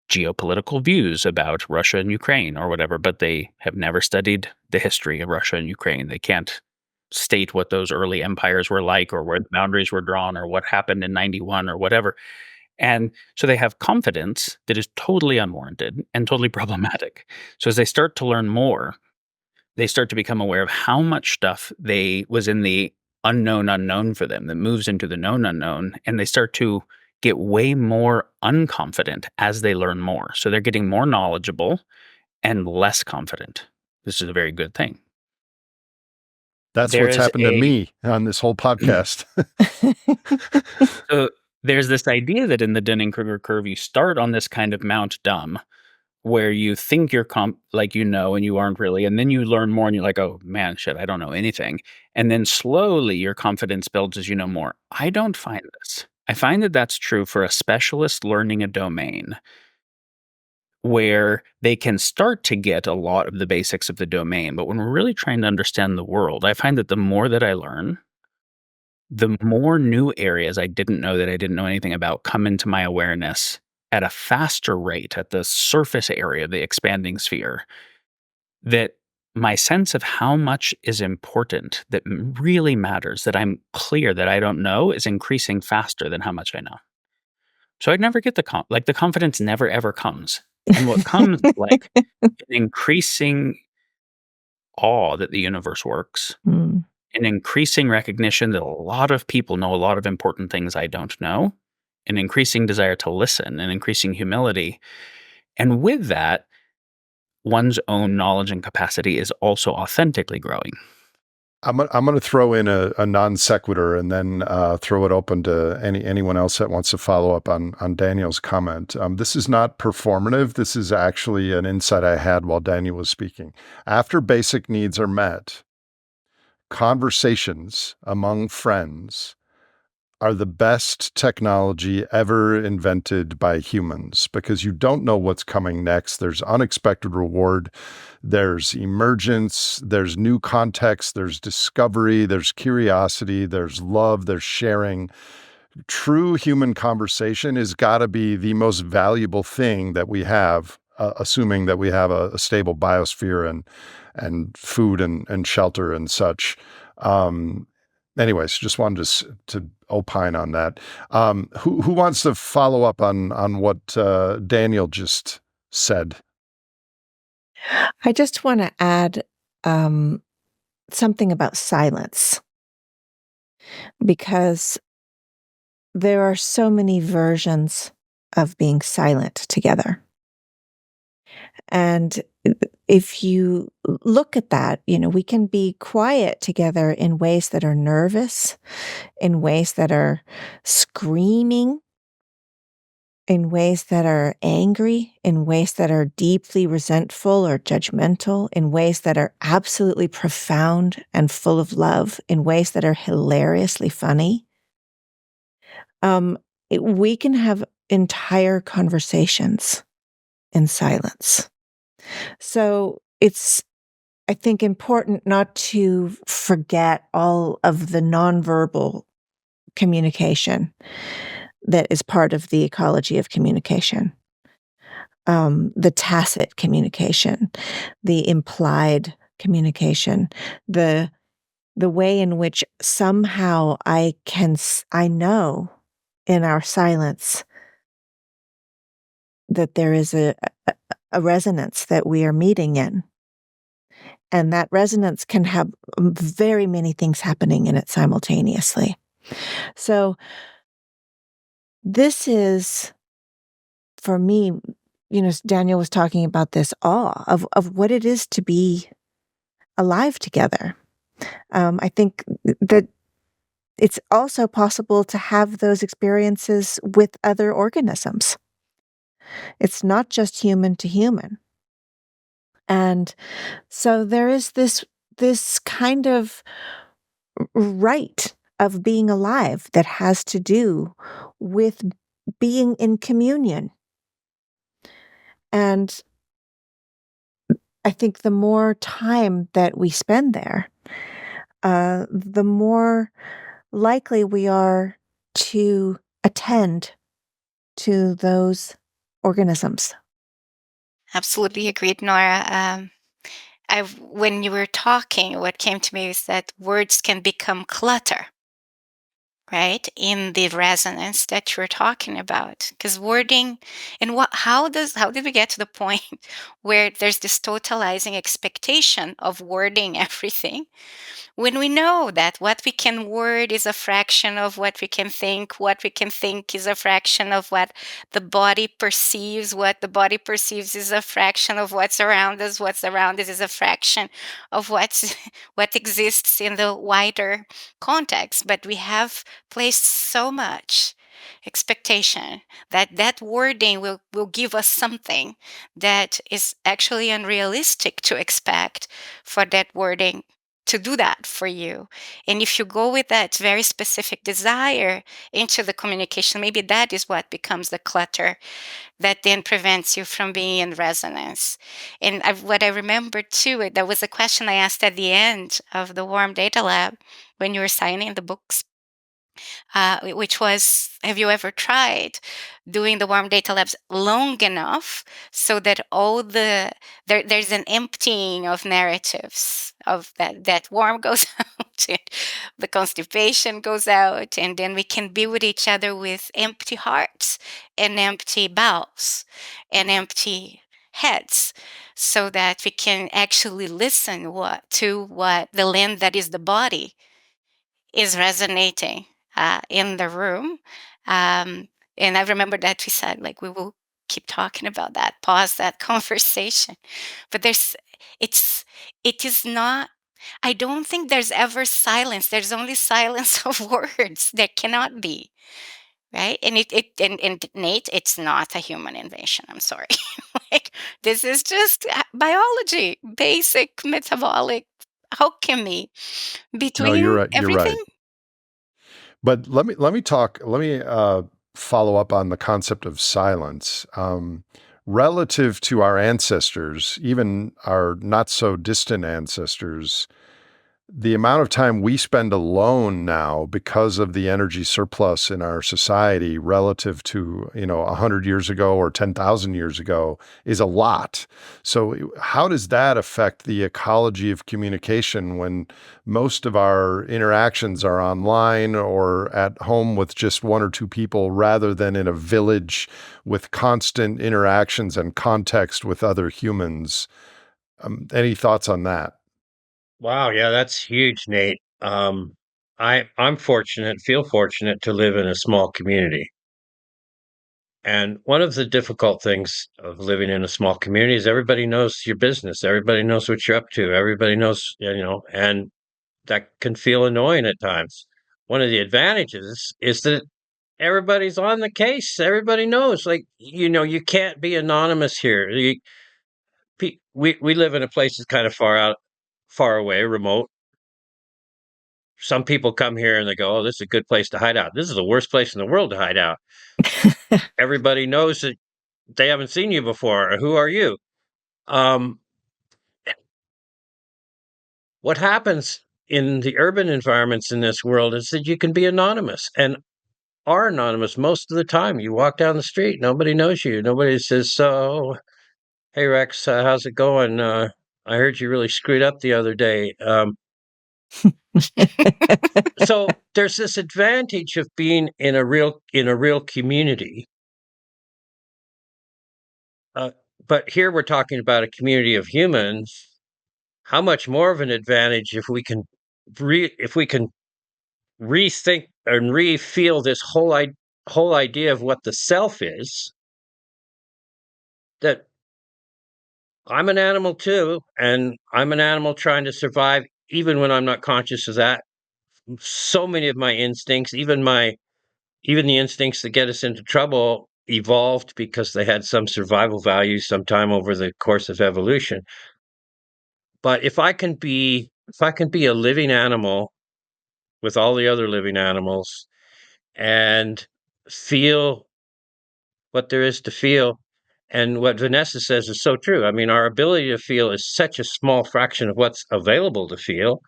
Speaker 5: geopolitical views about Russia and Ukraine or whatever, but they have never studied the history of Russia and Ukraine. They can't state what those early empires were like or where the boundaries were drawn or what happened in 91 or whatever. And so they have confidence that is totally unwarranted and totally problematic. So as they start to learn more, they start to become aware of how much stuff they was in the unknown unknown for them that moves into the known unknown, and they start to get way more unconfident as they learn more. So they're getting more knowledgeable and less confident. This is a very good thing.
Speaker 2: That's
Speaker 5: There
Speaker 2: what's
Speaker 5: is
Speaker 2: happened to me on this whole podcast.
Speaker 5: so there's this idea that in the Dunning-Kruger curve, you start on this kind of Mount Dumb, where you think you're like you know and you aren't really, and then you learn more and you're like, oh man, shit, I don't know anything. And then slowly your confidence builds as you know more. I don't find this. I find that that's true for a specialist learning a domain where they can start to get a lot of the basics of the domain. But when we're really trying to understand the world, I find that the more that I learn, the more new areas I didn't know that I didn't know anything about come into my awareness at a faster rate at the surface area of the expanding sphere, that my sense of how much is important, that really matters, that I'm clear that I don't know, is increasing faster than how much I know. So I'd never get the confidence never ever comes. And what comes is like an increasing awe that the universe works,
Speaker 1: Mm.
Speaker 5: an increasing recognition that a lot of people know a lot of important things I don't know, an increasing desire to listen, an increasing humility. And with that, one's own knowledge and capacity is also authentically growing.
Speaker 2: I'm going to throw in a non sequitur and then throw it open to anyone else that wants to follow up on Daniel's comment. This is not performative. This is actually an insight I had while Daniel was speaking. After basic needs are met, conversations among friends are the best technology ever invented by humans because you don't know what's coming next. There's unexpected reward. There's emergence. There's new context. There's discovery. There's curiosity. There's love. There's sharing. True human conversation has got to be the most valuable thing that we have, assuming that we have a stable biosphere and food and shelter and such. Anyways, just wanted to opine on that. Who wants to follow up on what Daniel just said?
Speaker 1: I just want to add something about silence, because there are so many versions of being silent together. And if you look at that, we can be quiet together in ways that are nervous, in ways that are screaming, in ways that are angry, in ways that are deeply resentful or judgmental, in ways that are absolutely profound and full of love, in ways that are hilariously funny. We can have entire conversations in silence. So it's, I think, important not to forget all of the nonverbal communication that is part of the ecology of communication. The tacit communication, the implied communication, the the way in which somehow I know in our silence that there is a resonance that we are meeting in. And that resonance can have very many things happening in it simultaneously. So this is, for me, Daniel was talking about this awe of what it is to be alive together. I think that it's also possible to have those experiences with other organisms. It's not just human to human. And so there is this kind of right of being alive that has to do with being in communion. And I think the more time that we spend there, the more likely we are to attend to those organisms.
Speaker 4: Absolutely agreed, Nora. When you were talking, what came to me is that words can become clutter, right? In the resonance that you're talking about, because wording and how did we get to the point where there's this totalizing expectation of wording everything? When we know that what we can word is a fraction of what we can think, what we can think is a fraction of what the body perceives, what the body perceives is a fraction of what's around us, what's around us is a fraction of what exists in the wider context. But we have placed so much expectation that wording will give us something that is actually unrealistic to expect for that wording to do that for you. And if you go with that very specific desire into the communication, maybe that is what becomes the clutter that then prevents you from being in resonance. And what I remember too, there was a question I asked at the end of the Warm Data Lab when you were signing the books, which was, have you ever tried doing the warm data labs long enough so that there's an emptying of narratives of that warm goes out, and the constipation goes out, and then we can be with each other with empty hearts and empty bowels and empty heads, so that we can actually listen to what the land that is the body is resonating in the room. And I remember that we said, like, we will keep talking about that, pause that conversation. But it is not, I don't think there's ever silence. There's only silence of words. There cannot be. Right. And Nate, it's not a human invention. I'm sorry. Like, this is just biology, basic metabolic alchemy
Speaker 2: No, you're
Speaker 4: between
Speaker 2: right. You're
Speaker 4: everything.
Speaker 2: right. But let me follow up on the concept of silence. Relative to our ancestors, even our not so distant ancestors, the amount of time we spend alone now because of the energy surplus in our society relative to, 100 years ago or 10,000 years ago is a lot. So how does that affect the ecology of communication when most of our interactions are online or at home with just one or two people rather than in a village with constant interactions and context with other humans? Any thoughts on that?
Speaker 3: Wow, yeah, that's huge, Nate. I'm fortunate, feel fortunate to live in a small community. And one of the difficult things of living in a small community is everybody knows your business. Everybody knows what you're up to. Everybody knows, and that can feel annoying at times. One of the advantages is that everybody's on the case. Everybody knows, like, you can't be anonymous here. We live in a place that's kind of far away, remote. Some people come here and they go, "Oh, this is a good place to hide out. This is the worst place in the world to hide out." Everybody knows that they haven't seen you before. Who are you? Um, what happens in the urban environments in this world is that you can be anonymous and are anonymous most of the time. You walk down the street, nobody knows you. Nobody says, "So, hey Rex, how's it going? I heard you really screwed up the other day." So there's this advantage of being in a real community. But here we're talking about a community of humans. How much more of an advantage if we can rethink and re-feel this whole idea of what the self is, that I'm an animal too, and I'm an animal trying to survive even when I'm not conscious of that. So many of my instincts, even the instincts that get us into trouble, evolved because they had some survival value sometime over the course of evolution. But if I can be a living animal with all the other living animals and feel what there is to feel, and what Vanessa says is so true. I mean, our ability to feel is such a small fraction of what's available to feel,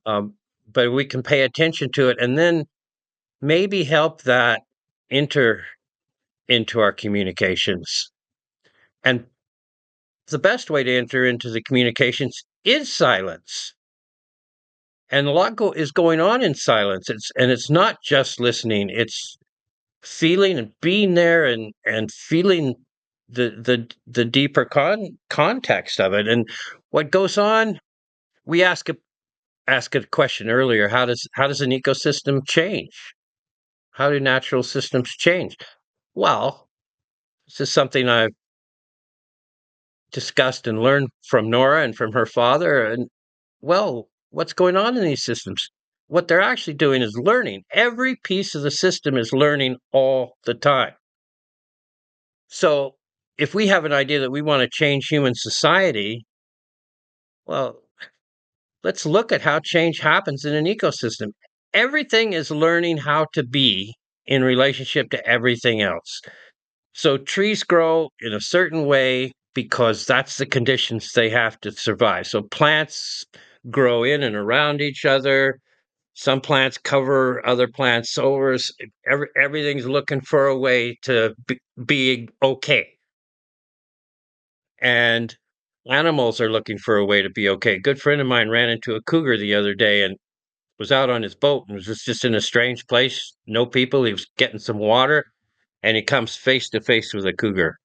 Speaker 3: um, but we can pay attention to it and then maybe help that enter into our communications. And the best way to enter into the communications is silence. And a lot is going on in silence. It's not just listening, it's feeling and being there and feeling the deeper context of it. And what goes on, we ask a question earlier, how does an ecosystem change? How do natural systems change? Well, this is something I've discussed and learned from Nora and from her father. And well, what's going on in these systems? What they're actually doing is learning. Every piece of the system is learning all the time. So if we have an idea that we want to change human society, well, let's look at how change happens in an ecosystem. Everything is learning how to be in relationship to everything else. So trees grow in a certain way because that's the conditions they have to survive. So plants grow in and around each other. Some plants cover other plants over. Everything's looking for a way to be okay. And animals are looking for a way to be okay. A good friend of mine ran into a cougar the other day and was out on his boat and was just in a strange place, no people. He was getting some water and he comes face to face with a cougar.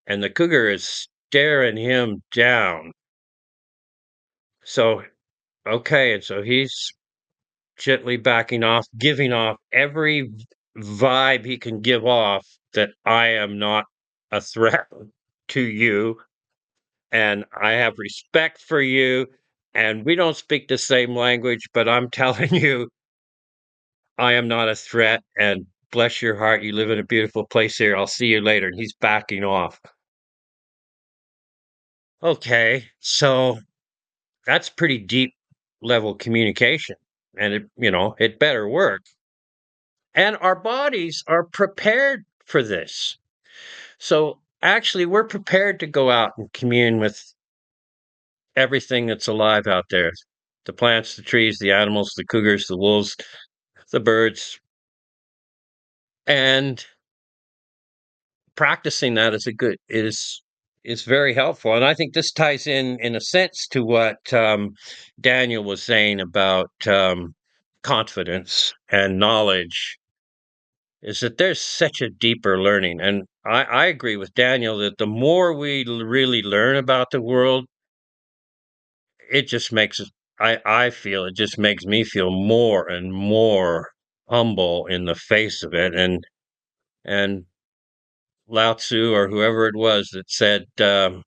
Speaker 3: And the cougar is staring him down. So, okay, and so he's gently backing off, giving off every vibe he can give off that I am not a threat to you and I have respect for you. And we don't speak the same language, but I'm telling you, I am not a threat. And bless your heart, you live in a beautiful place here. I'll see you later. And he's backing off. Okay, so that's pretty deep level communication. And it better work. And our bodies are prepared for this. So actually, we're prepared to go out and commune with everything that's alive out there, the plants, the trees, the animals, the cougars, the wolves, the birds. And practicing that is very helpful. And I think this ties in a sense to what Daniel was saying about confidence and knowledge, is that there's such a deeper learning. And I agree with Daniel that the more we really learn about the world, it just makes I feel it just makes me feel more and more humble in the face of it. And Lao Tzu or whoever it was that said, the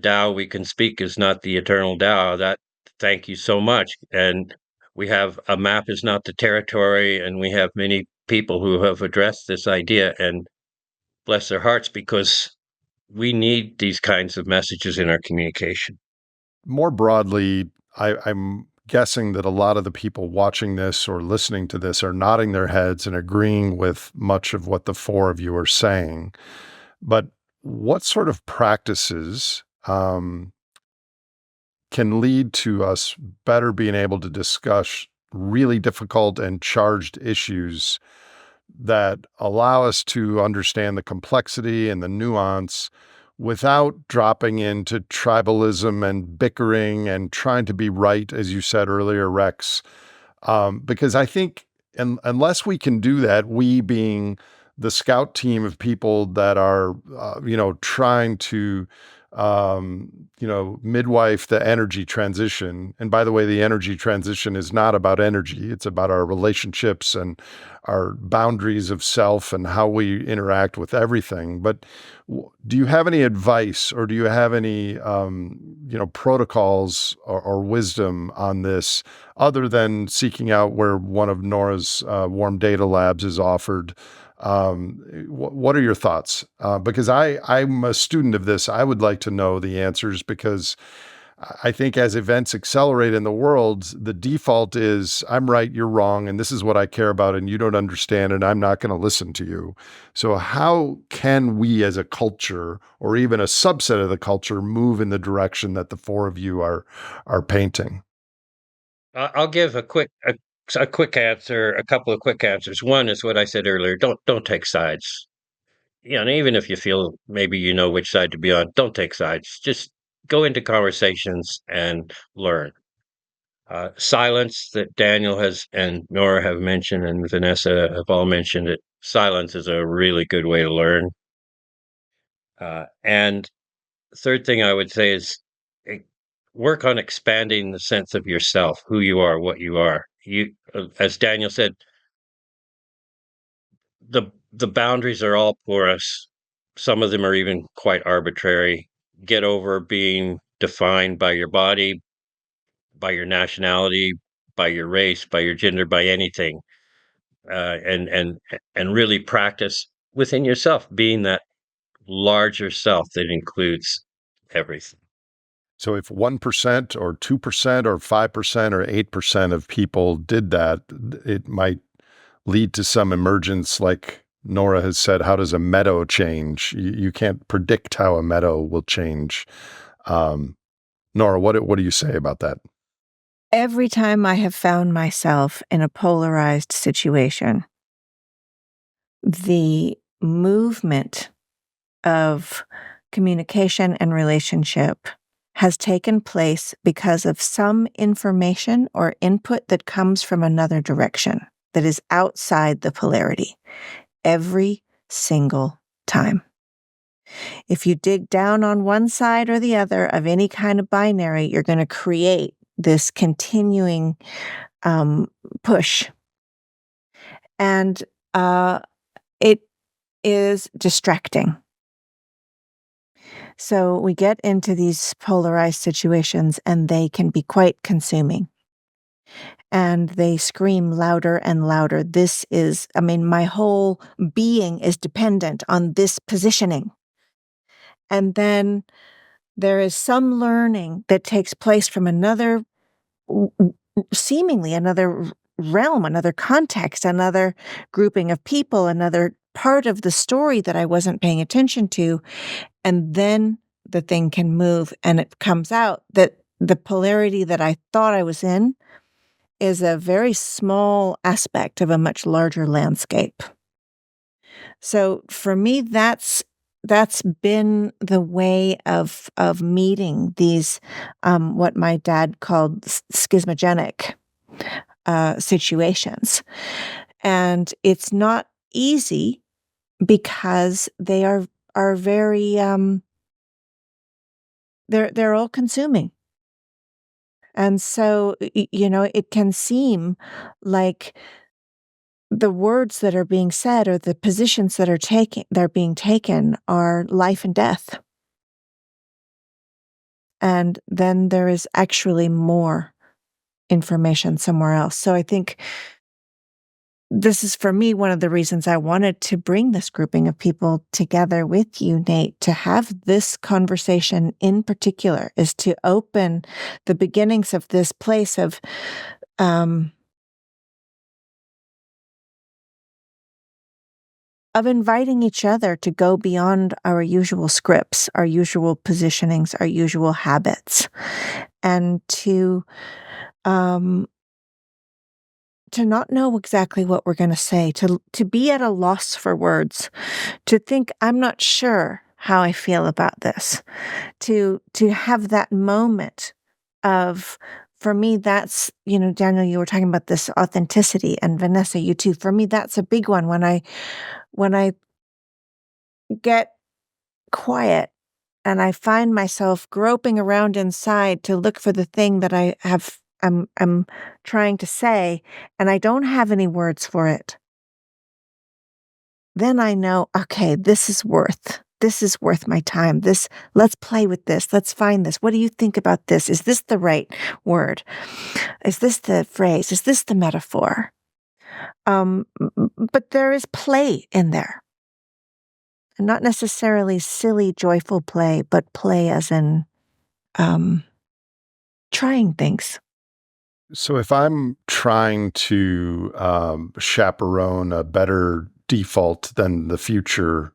Speaker 3: Tao we can speak is not the eternal Tao. That thank you so much. And we have a map is not the territory, and we have many people who have addressed this idea, and bless their hearts, because we need these kinds of messages in our communication.
Speaker 2: More broadly, I'm guessing that a lot of the people watching this or listening to this are nodding their heads and agreeing with much of what the four of you are saying. But what sort of practices can lead to us better being able to discuss really difficult and charged issues that allow us to understand the complexity and the nuance without dropping into tribalism and bickering and trying to be right, as you said earlier, Rex. Because I think unless we can do that, we being the scout team of people that are, trying to, midwife the energy transition. And by the way, the energy transition is not about energy. It's about our relationships and our boundaries of self and how we interact with everything. But do you have any advice, or do you have any, protocols or wisdom on this, other than seeking out where one of Nora's warm data labs is offered? What are your thoughts? Because I'm a student of this. I would like to know the answers, because I think as events accelerate in the world, the default is I'm right, you're wrong, and this is what I care about, and you don't understand, and I'm not going to listen to you. So how can we as a culture, or even a subset of the culture, move in the direction that the four of you are painting?
Speaker 3: I'll give a quick answer, a couple of quick answers. One is what I said earlier. Don't take sides. And even if you feel maybe you know which side to be on, don't take sides. Just go into conversations and learn. Silence, that Daniel has and Nora have mentioned, and Vanessa have all mentioned it. Silence is a really good way to learn. And third thing I would say is, eh, work on expanding the sense of yourself, who you are, what you are. As Daniel said, the boundaries are all porous. Some of them are even quite arbitrary. Get over being defined by your body, by your nationality, by your race, by your gender, by anything, and really practice within yourself being that larger self that includes everything.
Speaker 2: So if 1% or 2% or 5% or 8% of people did that, it might lead to some emergence. Like Nora has said, how does a meadow change? You can't predict how a meadow will change. Nora, what do you say about that?
Speaker 1: Every time I have found myself in a polarized situation, the movement of communication and relationship has taken place because of some information or input that comes from another direction that is outside the polarity. Every single time. If you dig down on one side or the other of any kind of binary, you're going to create this continuing push. And it is distracting. So we get into these polarized situations, and they can be quite consuming. And they scream louder and louder. My whole being is dependent on this positioning. And then there is some learning that takes place from seemingly another realm, another context, another grouping of people, another part of the story that I wasn't paying attention to. And then the thing can move, and it comes out that the polarity that I thought I was in is a very small aspect of a much larger landscape. So for me, that's been the way of meeting these what my dad called schismogenic situations, and it's not easy because they are very they're all consuming. And so it can seem like the words that are being said or the positions that are being taken are life and death. And then there is actually more information somewhere else. So I think this is, for me, one of the reasons I wanted to bring this grouping of people together with you, Nate, to have this conversation in particular, is to open the beginnings of this place of inviting each other to go beyond our usual scripts, our usual positionings, our usual habits, and to not know exactly what we're going to say, to be at a loss for words, to think, I'm not sure how I feel about this. To have that moment of, for me, that's, Daniel, you were talking about this authenticity, and Vanessa, you too. For me, that's a big one. When I get quiet and I find myself groping around inside to look for the thing that I'm trying to say, and I don't have any words for it, then I know, okay, this is worth my time. Let's play with this. Let's find this. What do you think about this? Is this the right word? Is this the phrase? Is this the metaphor? But there is play in there. And not necessarily silly, joyful play, but play as in trying things.
Speaker 2: So if I'm trying to chaperone a better default than the future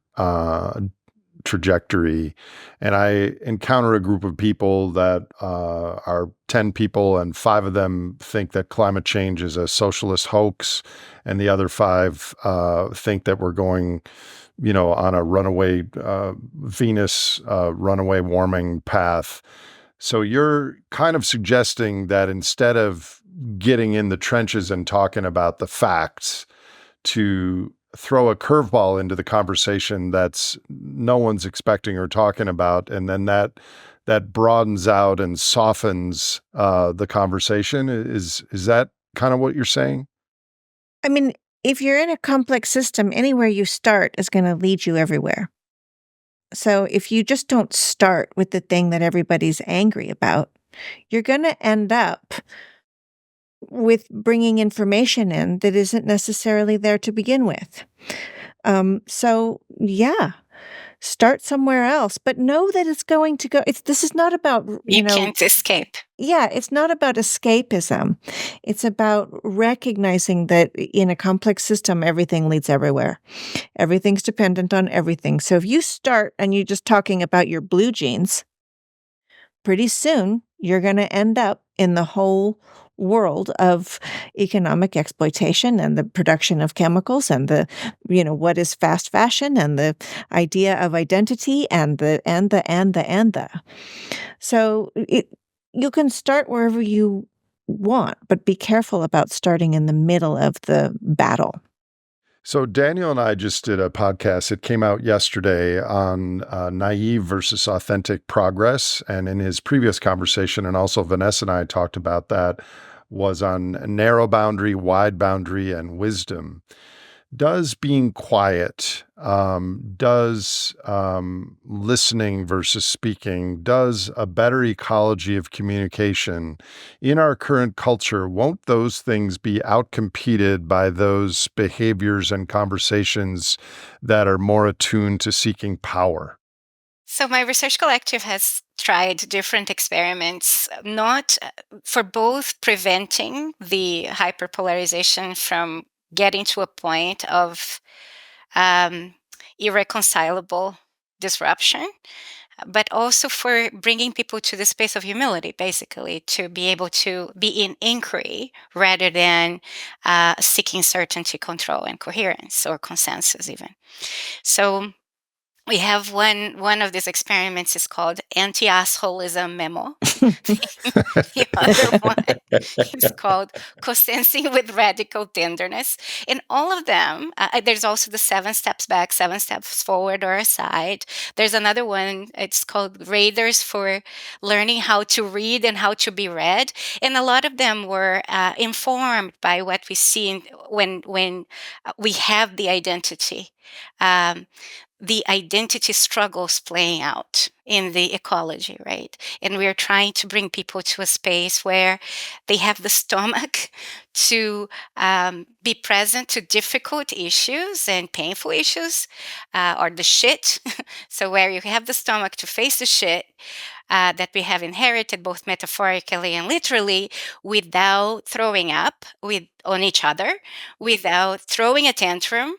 Speaker 2: trajectory, and I encounter a group of people that are 10 people, and 5 of them think that climate change is a socialist hoax, and the other 5 think that we're going, on a runaway Venus, runaway warming path. So you're kind of suggesting that instead of getting in the trenches and talking about the facts, to throw a curveball into the conversation that's no one's expecting or talking about, and then that broadens out and softens the conversation. Is that kind of what you're saying?
Speaker 1: I mean, if you're in a complex system, anywhere you start is going to lead you everywhere. So if you just don't start with the thing that everybody's angry about, you're going to end up with bringing information in that isn't necessarily there to begin with. So yeah, start somewhere else, but know that it's going to go. This is not about,
Speaker 4: You can't escape.
Speaker 1: Yeah, it's not about escapism. It's about recognizing that in a complex system, everything leads everywhere. Everything's dependent on everything. So if you start and you're just talking about your blue jeans, pretty soon you're going to end up in the whole world of economic exploitation and the production of chemicals and the, what is fast fashion and the idea of identity and the. So you can start wherever you want, but be careful about starting in the middle of the battle.
Speaker 2: So Daniel and I just did a podcast. It came out yesterday on naive versus authentic progress. And in his previous conversation, and also Vanessa and I talked about that, was on narrow boundary, wide boundary, and wisdom. Does being quiet, does listening versus speaking, does a better ecology of communication in our current culture, won't those things be outcompeted by those behaviors and conversations that are more attuned to seeking power?
Speaker 4: So my research collective has tried different experiments, not for both preventing the hyperpolarization from getting to a point of irreconcilable disruption, but also for bringing people to the space of humility, basically, to be able to be in inquiry rather than seeking certainty, control, and coherence or consensus even. So we have one of these experiments is called anti-assholism memo. The other one is called co-sensing with radical tenderness. In all of them, there's also the 7 steps back, 7 steps forward or aside. There's another one, it's called radars for learning how to read and how to be read. And a lot of them were informed by what we see when we have the identity. The identity struggles playing out in the ecology, right? And we're trying to bring people to a space where they have the stomach to be present to difficult issues and painful issues, or the shit. So where you have the stomach to face the shit that we have inherited, both metaphorically and literally, without throwing up on each other, without throwing a tantrum,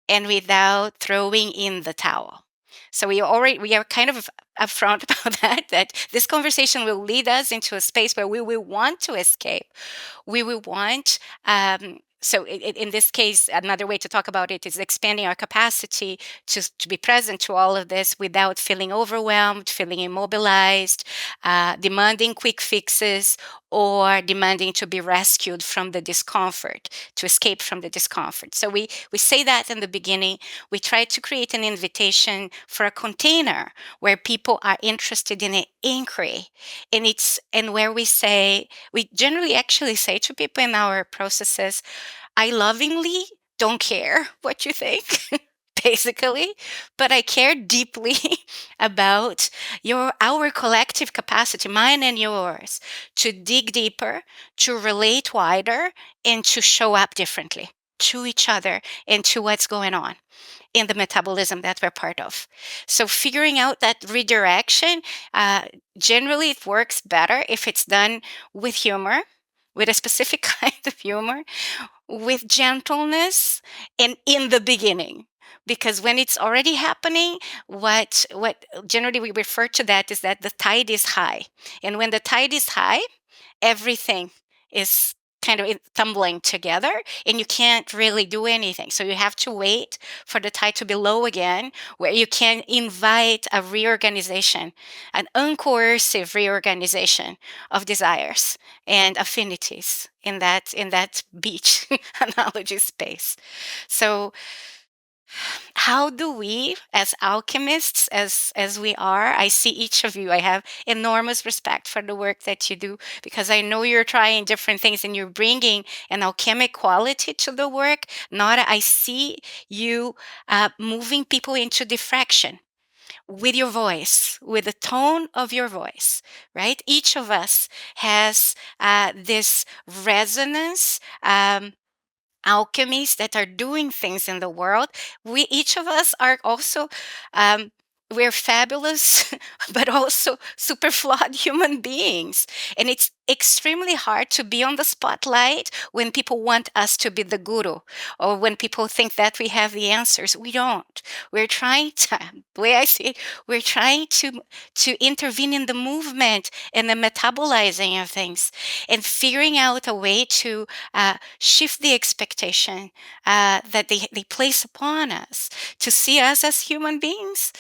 Speaker 4: and without throwing in the towel. So we are kind of upfront about that this conversation will lead us into a space where we will want to escape. We will want so in this case, another way to talk about it is expanding our capacity to be present to all of this without feeling overwhelmed, feeling immobilized, demanding quick fixes, or demanding to be rescued from the discomfort, to escape from the discomfort. So we say that in the beginning. We try to create an invitation for a container where people are interested in an inquiry, and where we generally actually say to people in our processes, I lovingly don't care what you think, basically, but I care deeply about our collective capacity, mine and yours, to dig deeper, to relate wider, and to show up differently to each other and to what's going on in the metabolism that we're part of. So figuring out that redirection, generally it works better if it's done with humor, with a specific kind of humor, with gentleness, and in the beginning. Because when it's already happening, what generally we refer to that is that the tide is high. And when the tide is high, everything is kind of tumbling together, and you can't really do anything. So you have to wait for the tide to be low again, where you can invite a reorganization, an uncoercive reorganization of desires and affinities in that beach analogy space. So how do we, as alchemists, as we are, I see each of you, I have enormous respect for the work that you do, because I know you're trying different things and you're bringing an alchemic quality to the work. Nora, I see you moving people into diffraction with your voice, with the tone of your voice, right? Each of us has this resonance, alchemies that are doing things in the world. We, each of us, are also we're fabulous but also super flawed human beings, and it's extremely hard to be on the spotlight when people want us to be the guru, or when people think that we have the answers. We don't. We're trying to, the way I see it, we're trying to intervene in the movement and the metabolizing of things, and figuring out a way to shift the expectation that they place upon us, to see us as human beings,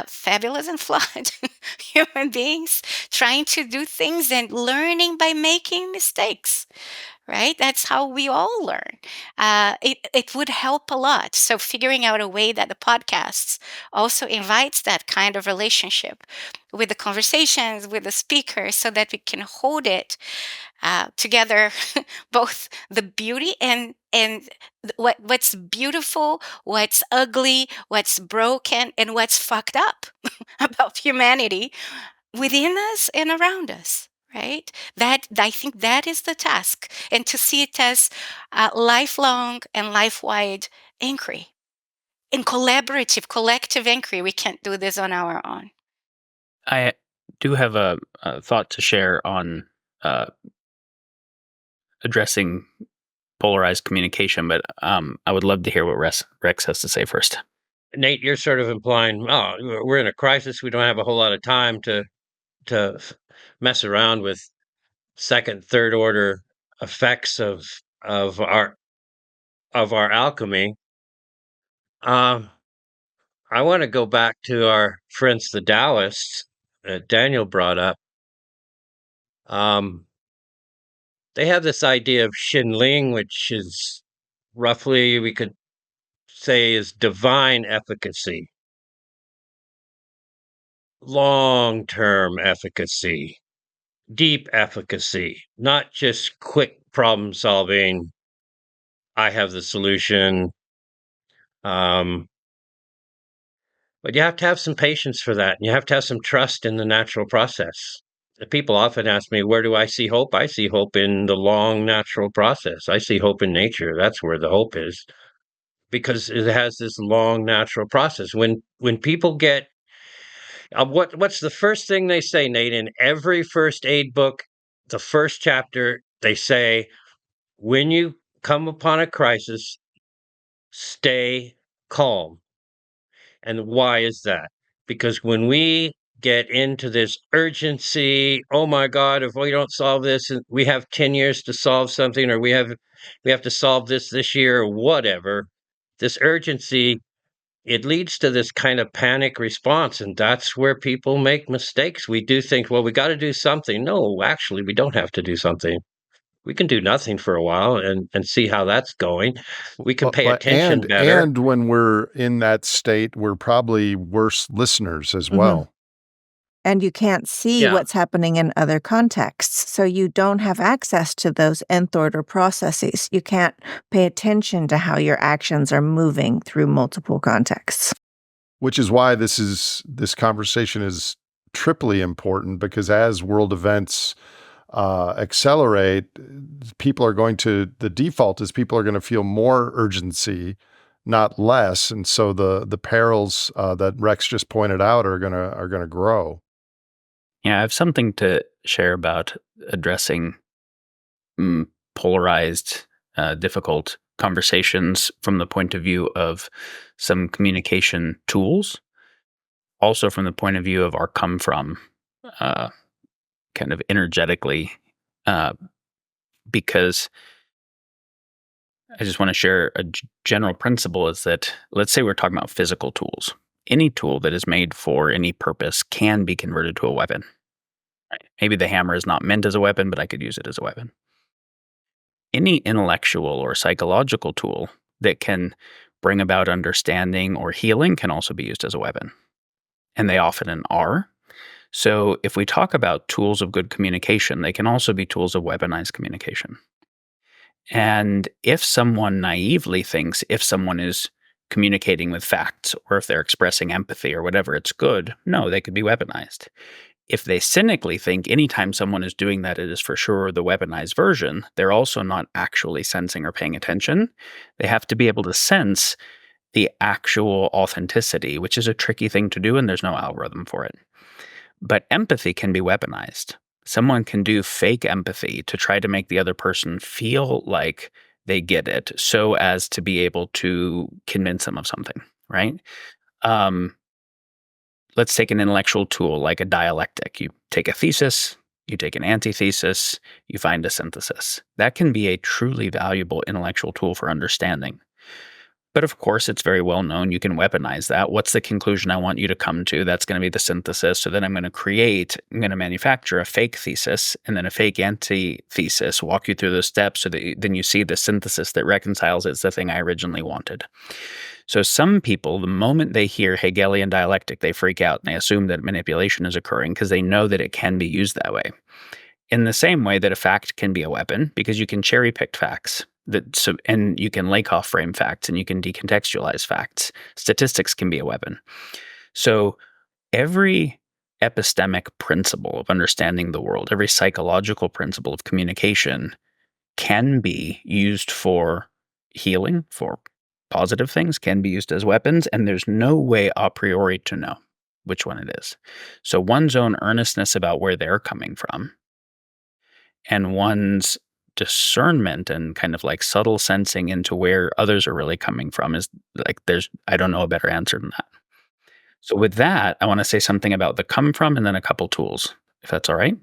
Speaker 4: fabulous and flawed human beings, trying to do things and learning by making mistakes. Right? That's how we all learn. It would help a lot. So figuring out a way that the podcasts also invites that kind of relationship with the conversations, with the speakers, so that we can hold it together, both the beauty and what's beautiful, what's ugly, what's broken, and what's fucked up about humanity within us and around us. Right? That, I think, that is the task, and to see it as lifelong and life-wide inquiry, in collaborative, collective inquiry. We can't do this on our own.
Speaker 5: I do have a thought to share on addressing polarized communication, but I would love to hear what Rex has to say first.
Speaker 3: Nate, you're sort of implying, oh, we're in a crisis. We don't have a whole lot of time to mess around with second, third order effects of our alchemy. I want to go back to our friends, the Taoists, that Daniel brought up. They have this idea of Xinling, which is roughly, we could say, is divine efficacy, long-term efficacy, deep efficacy, not just quick problem solving. I have the solution. But you have to have some patience for that. And you have to have some trust in the natural process. People often ask me, where do I see hope? I see hope in the long natural process. I see hope in nature. That's where the hope is, because it has this long natural process. When people get what's the first thing they say, Nate, in every first aid book, the first chapter, they say, when you come upon a crisis, stay calm. And why is that? Because when we get into this urgency, oh my God, if we don't solve this, we have 10 years to solve something, or we have we have to solve this year or whatever. This urgency, it leads to this kind of panic response, and that's where people make mistakes. We do think, well, we got to do something. No, actually, we don't have to do something. We can do nothing for a while and see how that's going. We can pay
Speaker 2: But
Speaker 3: attention better.
Speaker 2: and when we're in that state, we're probably worse listeners as
Speaker 1: Mhm.
Speaker 2: well.
Speaker 1: And you can't see
Speaker 3: Yeah.
Speaker 1: what's happening in other contexts. So you don't have access to those nth order processes. You can't pay attention to how your actions are moving through multiple contexts.
Speaker 2: Which is why this conversation is triply important, because as world events accelerate, the default is people are going to feel more urgency, not less. And so the perils that Rex just pointed out are gonna grow.
Speaker 5: Yeah, I have something to share about addressing polarized, difficult conversations from the point of view of some communication tools, also from the point of view of our come from, uh, kind of energetically, uh, because I just want to share a general principle is that, let's say we're talking about physical tools. Any tool that is made for any purpose can be converted to a weapon. Right? Maybe the hammer is not meant as a weapon, but I could use it as a weapon. Any intellectual or psychological tool that can bring about understanding or healing can also be used as a weapon. And they often are. So if we talk about tools of good communication, they can also be tools of weaponized communication. And if someone naively thinks if someone is communicating with facts or if they're expressing empathy or whatever, it's good, no, they could be weaponized. If they cynically think anytime someone is doing that, it is for sure the weaponized version, they're also not actually sensing or paying attention. They have to be able to sense the actual authenticity, which is a tricky thing to do, and there's no algorithm for it. But empathy can be weaponized. Someone can do fake empathy to try to make the other person feel like they get it so as to be able to convince them of something, right? Um, let's take an intellectual tool like a dialectic. You take a thesis, you take an antithesis, you find a synthesis. That can be a truly valuable intellectual tool for understanding. But of course, it's very well known. You can weaponize that. What's the conclusion I want you to come to? That's going to be the synthesis. So then I'm going to manufacture a fake thesis and then a fake antithesis, walk you through those steps so that then you see the synthesis that reconciles it's the thing I originally wanted. So some people, the moment they hear Hegelian dialectic, they freak out and they assume that manipulation is occurring because they know that it can be used that way. In the same way that a fact can be a weapon, because you can cherry pick facts and you can Lakoff frame facts and you can decontextualize facts. Statistics can be a weapon. So every epistemic principle of understanding the world, every psychological principle of communication can be used for healing, for positive things, can be used as weapons, and there's no way a priori to know which one it is. So one's own earnestness about where they're coming from and one's discernment and kind of like subtle sensing into where others are really coming from is like I don't know a better answer than that. So with that, I want to say something about the come from and then a couple tools, if that's all right.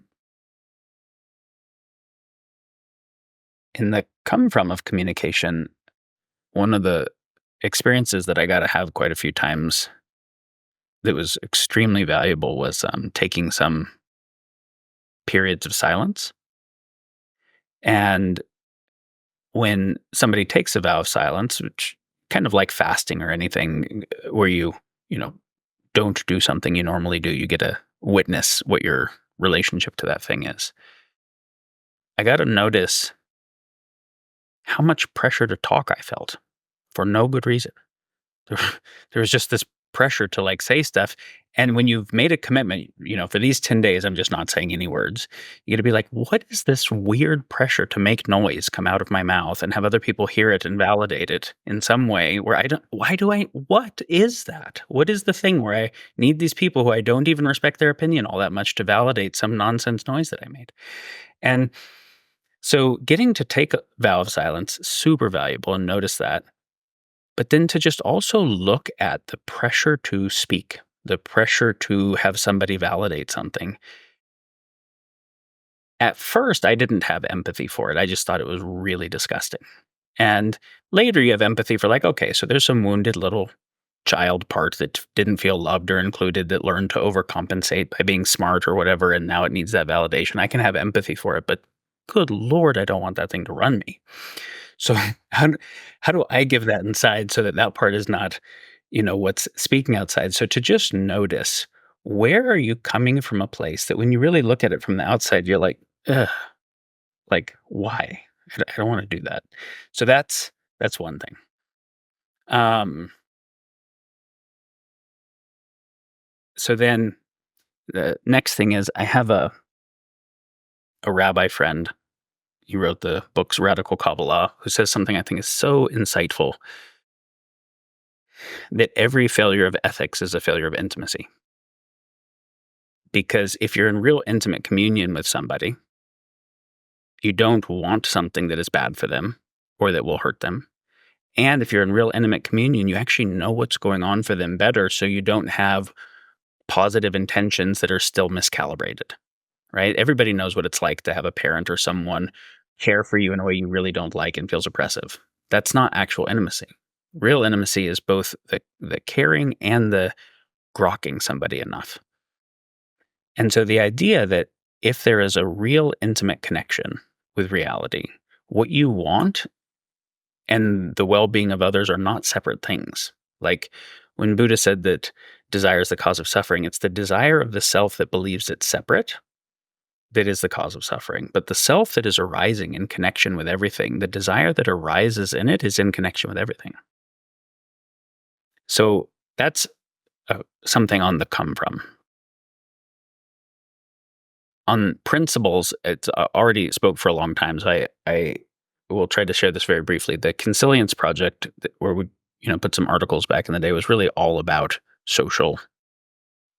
Speaker 5: In the come from of communication, one of the experiences that I got to have quite a few times that was extremely valuable was taking some periods of silence. And when somebody takes a vow of silence, which kind of like fasting or anything where you know, don't do something you normally do, you get to witness what your relationship to that thing is. I got to notice how much pressure to talk I felt for no good reason. There, there was just this pressure to like say stuff. And when you've made a commitment, for these 10 days, I'm just not saying any words. You got to be like, what is this weird pressure to make noise come out of my mouth and have other people hear it and validate it in some way where what is that? What is the thing where I need these people who I don't even respect their opinion all that much to validate some nonsense noise that I made? And so getting to take a vow of silence, super valuable, and notice that. But then to just also look at the pressure to speak, the pressure to have somebody validate something, at first, I didn't have empathy for it. I just thought it was really disgusting. And later you have empathy for like, okay, so there's some wounded little child part that didn't feel loved or included that learned to overcompensate by being smart or whatever, and now it needs that validation. I can have empathy for it, but good Lord, I don't want that thing to run me. So how do I give that inside so that that part is not, what's speaking outside? So to just notice, where are you coming from a place that when you really look at it from the outside, you're like, ugh, like why? I don't want to do that. So that's one thing. Um, so then the next thing is I have a rabbi friend. He wrote the books Radical Kabbalah, who says something I think is so insightful, that every failure of ethics is a failure of intimacy. Because if you're in real intimate communion with somebody, you don't want something that is bad for them or that will hurt them. And if you're in real intimate communion, you actually know what's going on for them better, so you don't have positive intentions that are still miscalibrated, right? Everybody knows what it's like to have a parent or someone care for you in a way you really don't like and feels oppressive. That's not actual intimacy. Real intimacy is both the caring and the grokking somebody enough. And so the idea that if there is a real intimate connection with reality, what you want and the well-being of others are not separate things. Like when Buddha said that desire is the cause of suffering, it's the desire of the self that believes it's separate that is the cause of suffering. But the self that is arising in connection with everything, the desire that arises in it is in connection with everything. So that's something on the come from. On principles, it's already spoke for a long time, so I will try to share this very briefly. The Consilience Project, where we put some articles back in the day, was really all about social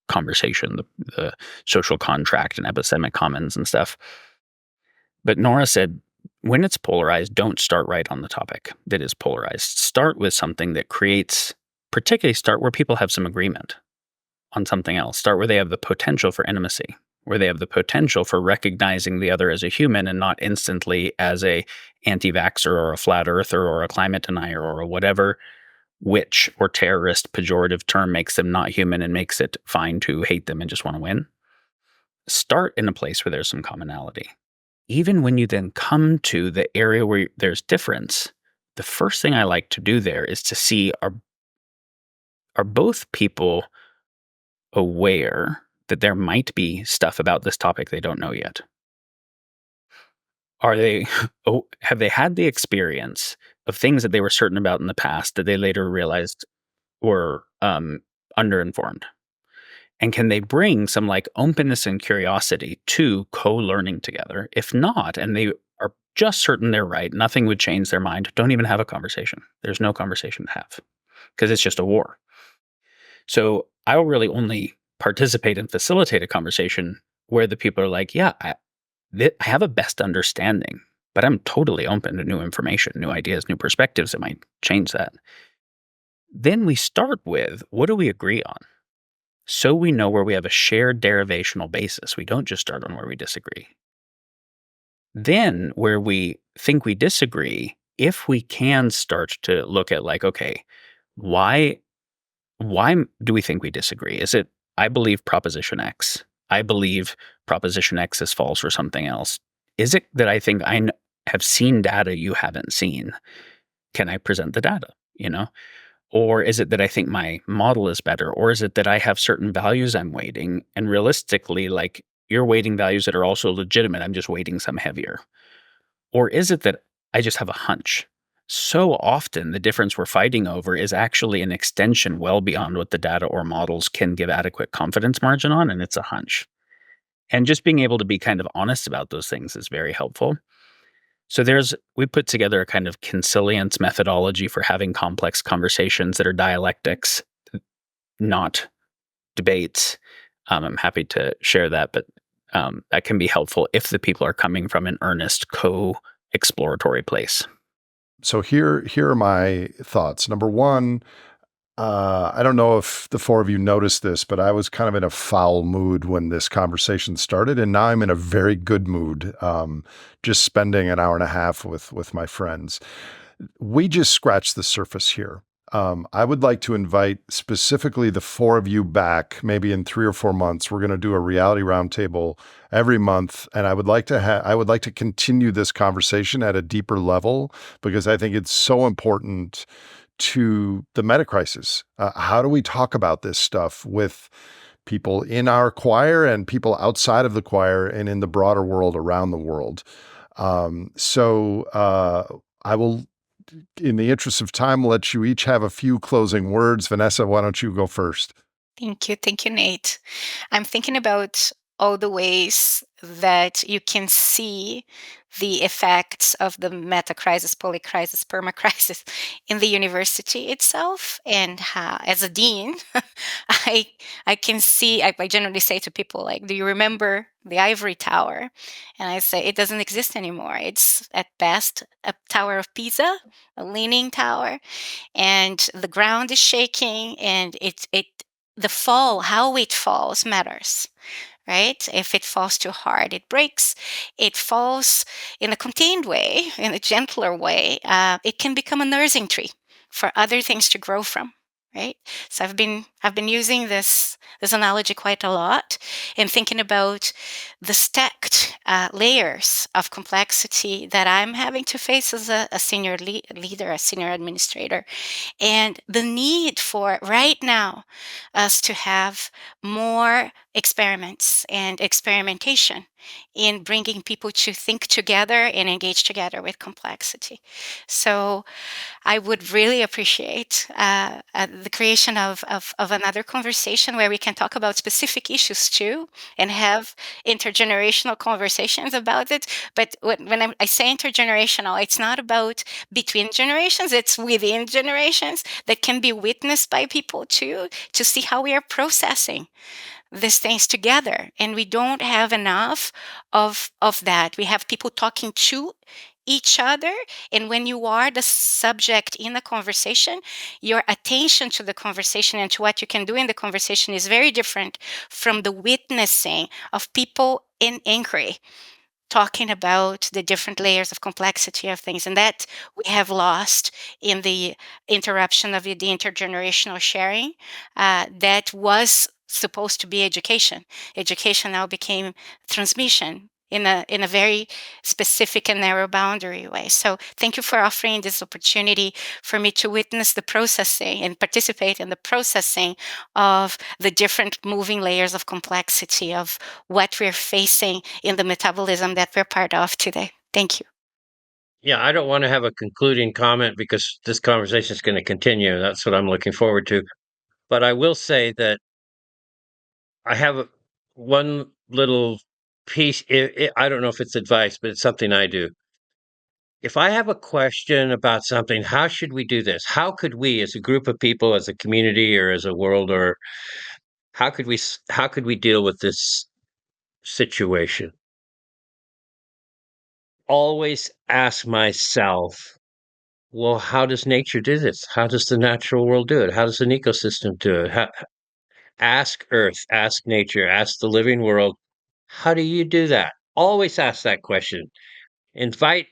Speaker 5: conversation, the social contract and epistemic commons and stuff. But Nora said, when it's polarized, don't start right on the topic that is polarized. Start with something that particularly start where people have some agreement on something else. Start where they have the potential for intimacy, where they have the potential for recognizing the other as a human and not instantly as a anti-vaxxer or a flat earther or a climate denier or whatever witch or terrorist pejorative term makes them not human and makes it fine to hate them and just want to win. Start in a place where there's some commonality. Even when you then come to the area where there's difference, the first thing I like to do there is to see, are both people aware that there might be stuff about this topic they don't know yet? Have they had the experience of things that they were certain about in the past that they later realized were underinformed? And can they bring some like openness and curiosity to co-learning together? If not, and they are just certain they're right, nothing would change their mind, don't even have a conversation. There's no conversation to have because it's just a war. So I will really only participate and facilitate a conversation where the people are like, yeah, I have a best understanding, but I'm totally open to new information, new ideas, new perspectives that might change that. Then we start with, what do we agree on? So we know where we have a shared derivational basis. We don't just start on where we disagree. Then where we think we disagree, if we can start to look at like, okay, why do we think we disagree? Is it, I believe proposition X. I believe proposition X is false or something else. Is it that I think I have seen data you haven't seen? Can I present the data? Or is it that I think my model is better? Or is it that I have certain values I'm weighting, and realistically, like, you're weighting values that are also legitimate, I'm just weighting some heavier? Or is it that I just have a hunch? So often the difference we're fighting over is actually an extension well beyond what the data or models can give adequate confidence margin on, and it's a hunch. And just being able to be kind of honest about those things is very helpful. So we put together a kind of consilience methodology for having complex conversations that are dialectics, not debates. I'm happy to share that, but that can be helpful if the people are coming from an earnest co-exploratory place.
Speaker 2: So here are my thoughts. Number one, I don't know if the four of you noticed this, but I was kind of in a foul mood when this conversation started, and now I'm in a very good mood. Just spending an hour and a half with my friends. We just scratched the surface here. I would like to invite specifically the four of you back, maybe in 3 or 4 months. We're going to do a reality roundtable every month, and I would like to continue this conversation at a deeper level because I think it's so important to the meta crisis. How do we talk about this stuff with people in our choir and people outside of the choir and in the broader world around the world? I will, in the interest of time, let you each have a few closing words. Vanessa, why don't you go first?
Speaker 4: Thank you. Thank you, Nate. I'm thinking about all the ways that you can see the effects of the meta crisis, polycrisis, permacrisis in the university itself. And how, as a dean, I I can see. I generally say to people like, "Do you remember the ivory tower?" And I say it doesn't exist anymore. It's at best a tower of Pisa, a leaning tower, and the ground is shaking, and it the fall, how it falls matters, right? If it falls too hard, it breaks. It falls in a contained way, in a gentler way. It can become a nursing tree for other things to grow from, right? So I've been using this analogy quite a lot, and thinking about the stacked layers of complexity that I'm having to face as a senior leader, a senior administrator, and the need for right now us to have more experiments and experimentation in bringing people to think together and engage together with complexity. So I would really appreciate the creation of another conversation where we can talk about specific issues too and have intergenerational conversations about it. But when I say intergenerational, it's not about between generations, it's within generations that can be witnessed by people too, to see how we are processing these things together. And we don't have enough of that. We have people talking to each other, and when you are the subject in the conversation, your attention to the conversation and to what you can do in the conversation is very different from the witnessing of people in inquiry talking about the different layers of complexity of things, and that we have lost in the interruption of the intergenerational sharing. That was supposed to be education. Education now became transmission in a very specific and narrow boundary way. So thank you for offering this opportunity for me to witness the processing and participate in the processing of the different moving layers of complexity of what we're facing in the metabolism that we're part of today. Thank you.
Speaker 3: Yeah, I don't want to have a concluding comment because this conversation is going to continue. That's what I'm looking forward to. But I will say that I have one little piece. I don't know if it's advice, but it's something I do. If I have a question about something, how should we do this? How could we, as a group of people, as a community, or as a world, or how could we deal with this situation? Always ask myself, well, how does nature do this? How does the natural world do it? How does an ecosystem do it? Ask Earth, ask nature, ask the living world, how do you do that? Always ask that question. Invite,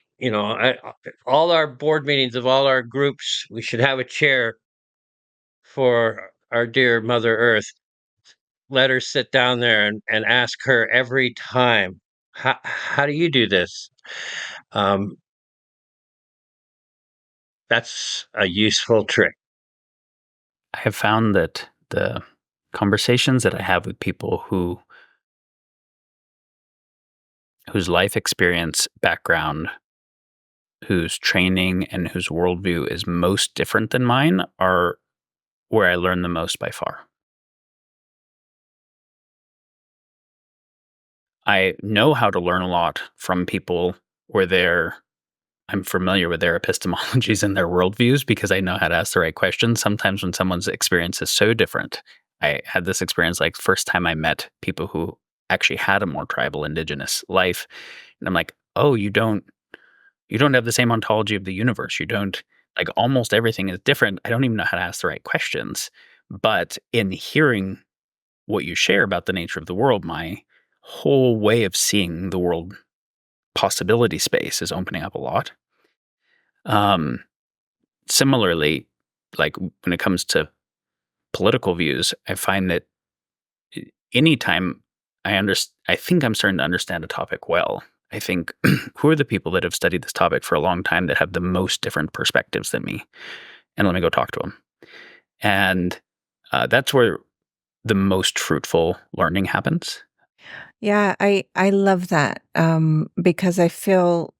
Speaker 3: all our board meetings of all our groups, we should have a chair for our dear Mother Earth. Let her sit down there and ask her every time, how do you do this? Um, that's a useful trick.
Speaker 5: I have found that the conversations that I have with people whose life experience background, whose training, and whose worldview is most different than mine are where I learn the most by far. I know how to learn a lot from people where I'm familiar with their epistemologies and their worldviews because I know how to ask the right questions. Sometimes when someone's experience is so different, I had this experience like first time I met people who actually had a more tribal indigenous life. And I'm like, oh, you don't have the same ontology of the universe. You don't like almost everything is different. I don't even know how to ask the right questions. But in hearing what you share about the nature of the world, my whole way of seeing the world possibility space is opening up a lot. Similarly, like when it comes to political views, I find that anytime I think I'm starting to understand a topic well. I think who are the people that have studied this topic for a long time that have the most different perspectives than me? And let me go talk to them. And that's where the most fruitful learning happens.
Speaker 1: Yeah, I love that because I feel,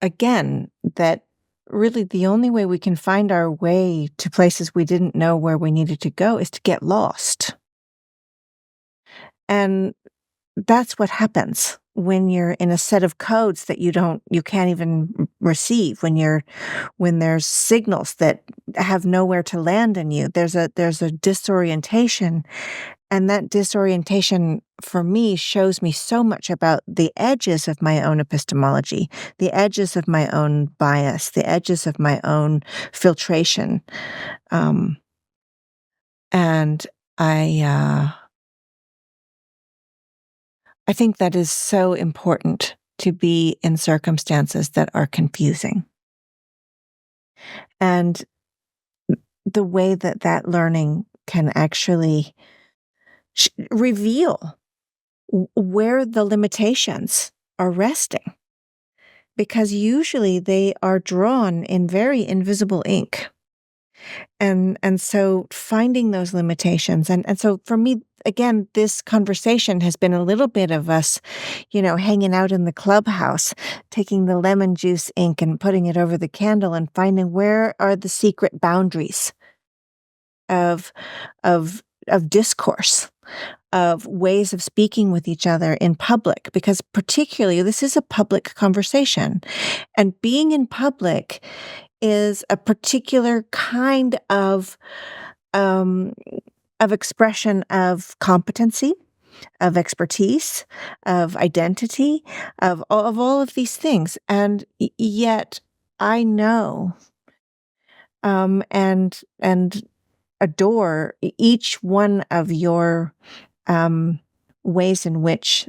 Speaker 1: again, that really the only way we can find our way to places we didn't know where we needed to go is to get lost. And that's what happens when you're in a set of codes that you can't even receive, when there's signals that have nowhere to land in you. There's a disorientation. And that disorientation for me shows me so much about the edges of my own epistemology, the edges of my own bias, the edges of my own filtration. And I think that is so important to be in circumstances that are confusing. And the way that learning can actually reveal where the limitations are resting, because usually they are drawn in very invisible ink. And so finding those limitations. And so for me, again, this conversation has been a little bit of us, hanging out in the clubhouse, taking the lemon juice ink and putting it over the candle and finding where are the secret boundaries of discourse, of ways of speaking with each other in public, because particularly this is a public conversation. And being in public is a particular kind of expression of competency, of expertise, of identity, of all of these things. And yet I know and adore each one of your ways in which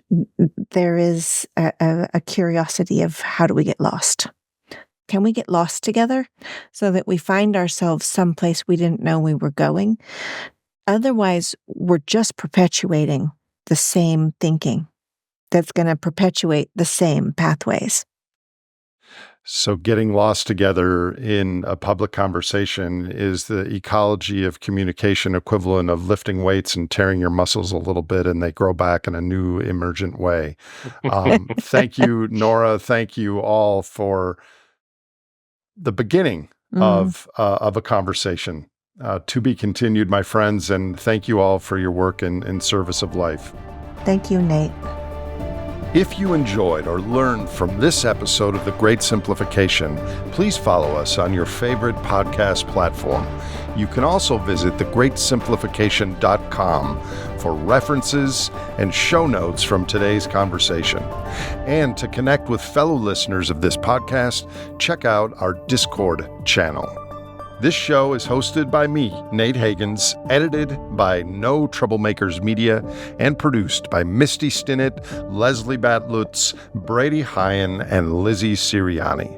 Speaker 1: there is a curiosity of how do we get lost? Can we get lost together so that we find ourselves someplace we didn't know we were going? Otherwise, we're just perpetuating the same thinking that's going to perpetuate the same pathways.
Speaker 2: So getting lost together in a public conversation is the ecology of communication equivalent of lifting weights and tearing your muscles a little bit and they grow back in a new emergent way. Thank you, Nora. Thank you all for the beginning of a conversation. To be continued, my friends, and thank you all for your work in service of life.
Speaker 1: Thank you, Nate.
Speaker 2: If you enjoyed or learned from this episode of The Great Simplification, please follow us on your favorite podcast platform. You can also visit thegreatsimplification.com for references and show notes from today's conversation. And to connect with fellow listeners of this podcast, check out our Discord channel. This show is hosted by me, Nate Hagens, edited by No Troublemakers Media, and produced by Misty Stinnett, Leslie Batlutz, Brady Hyen, and Lizzie Siriani.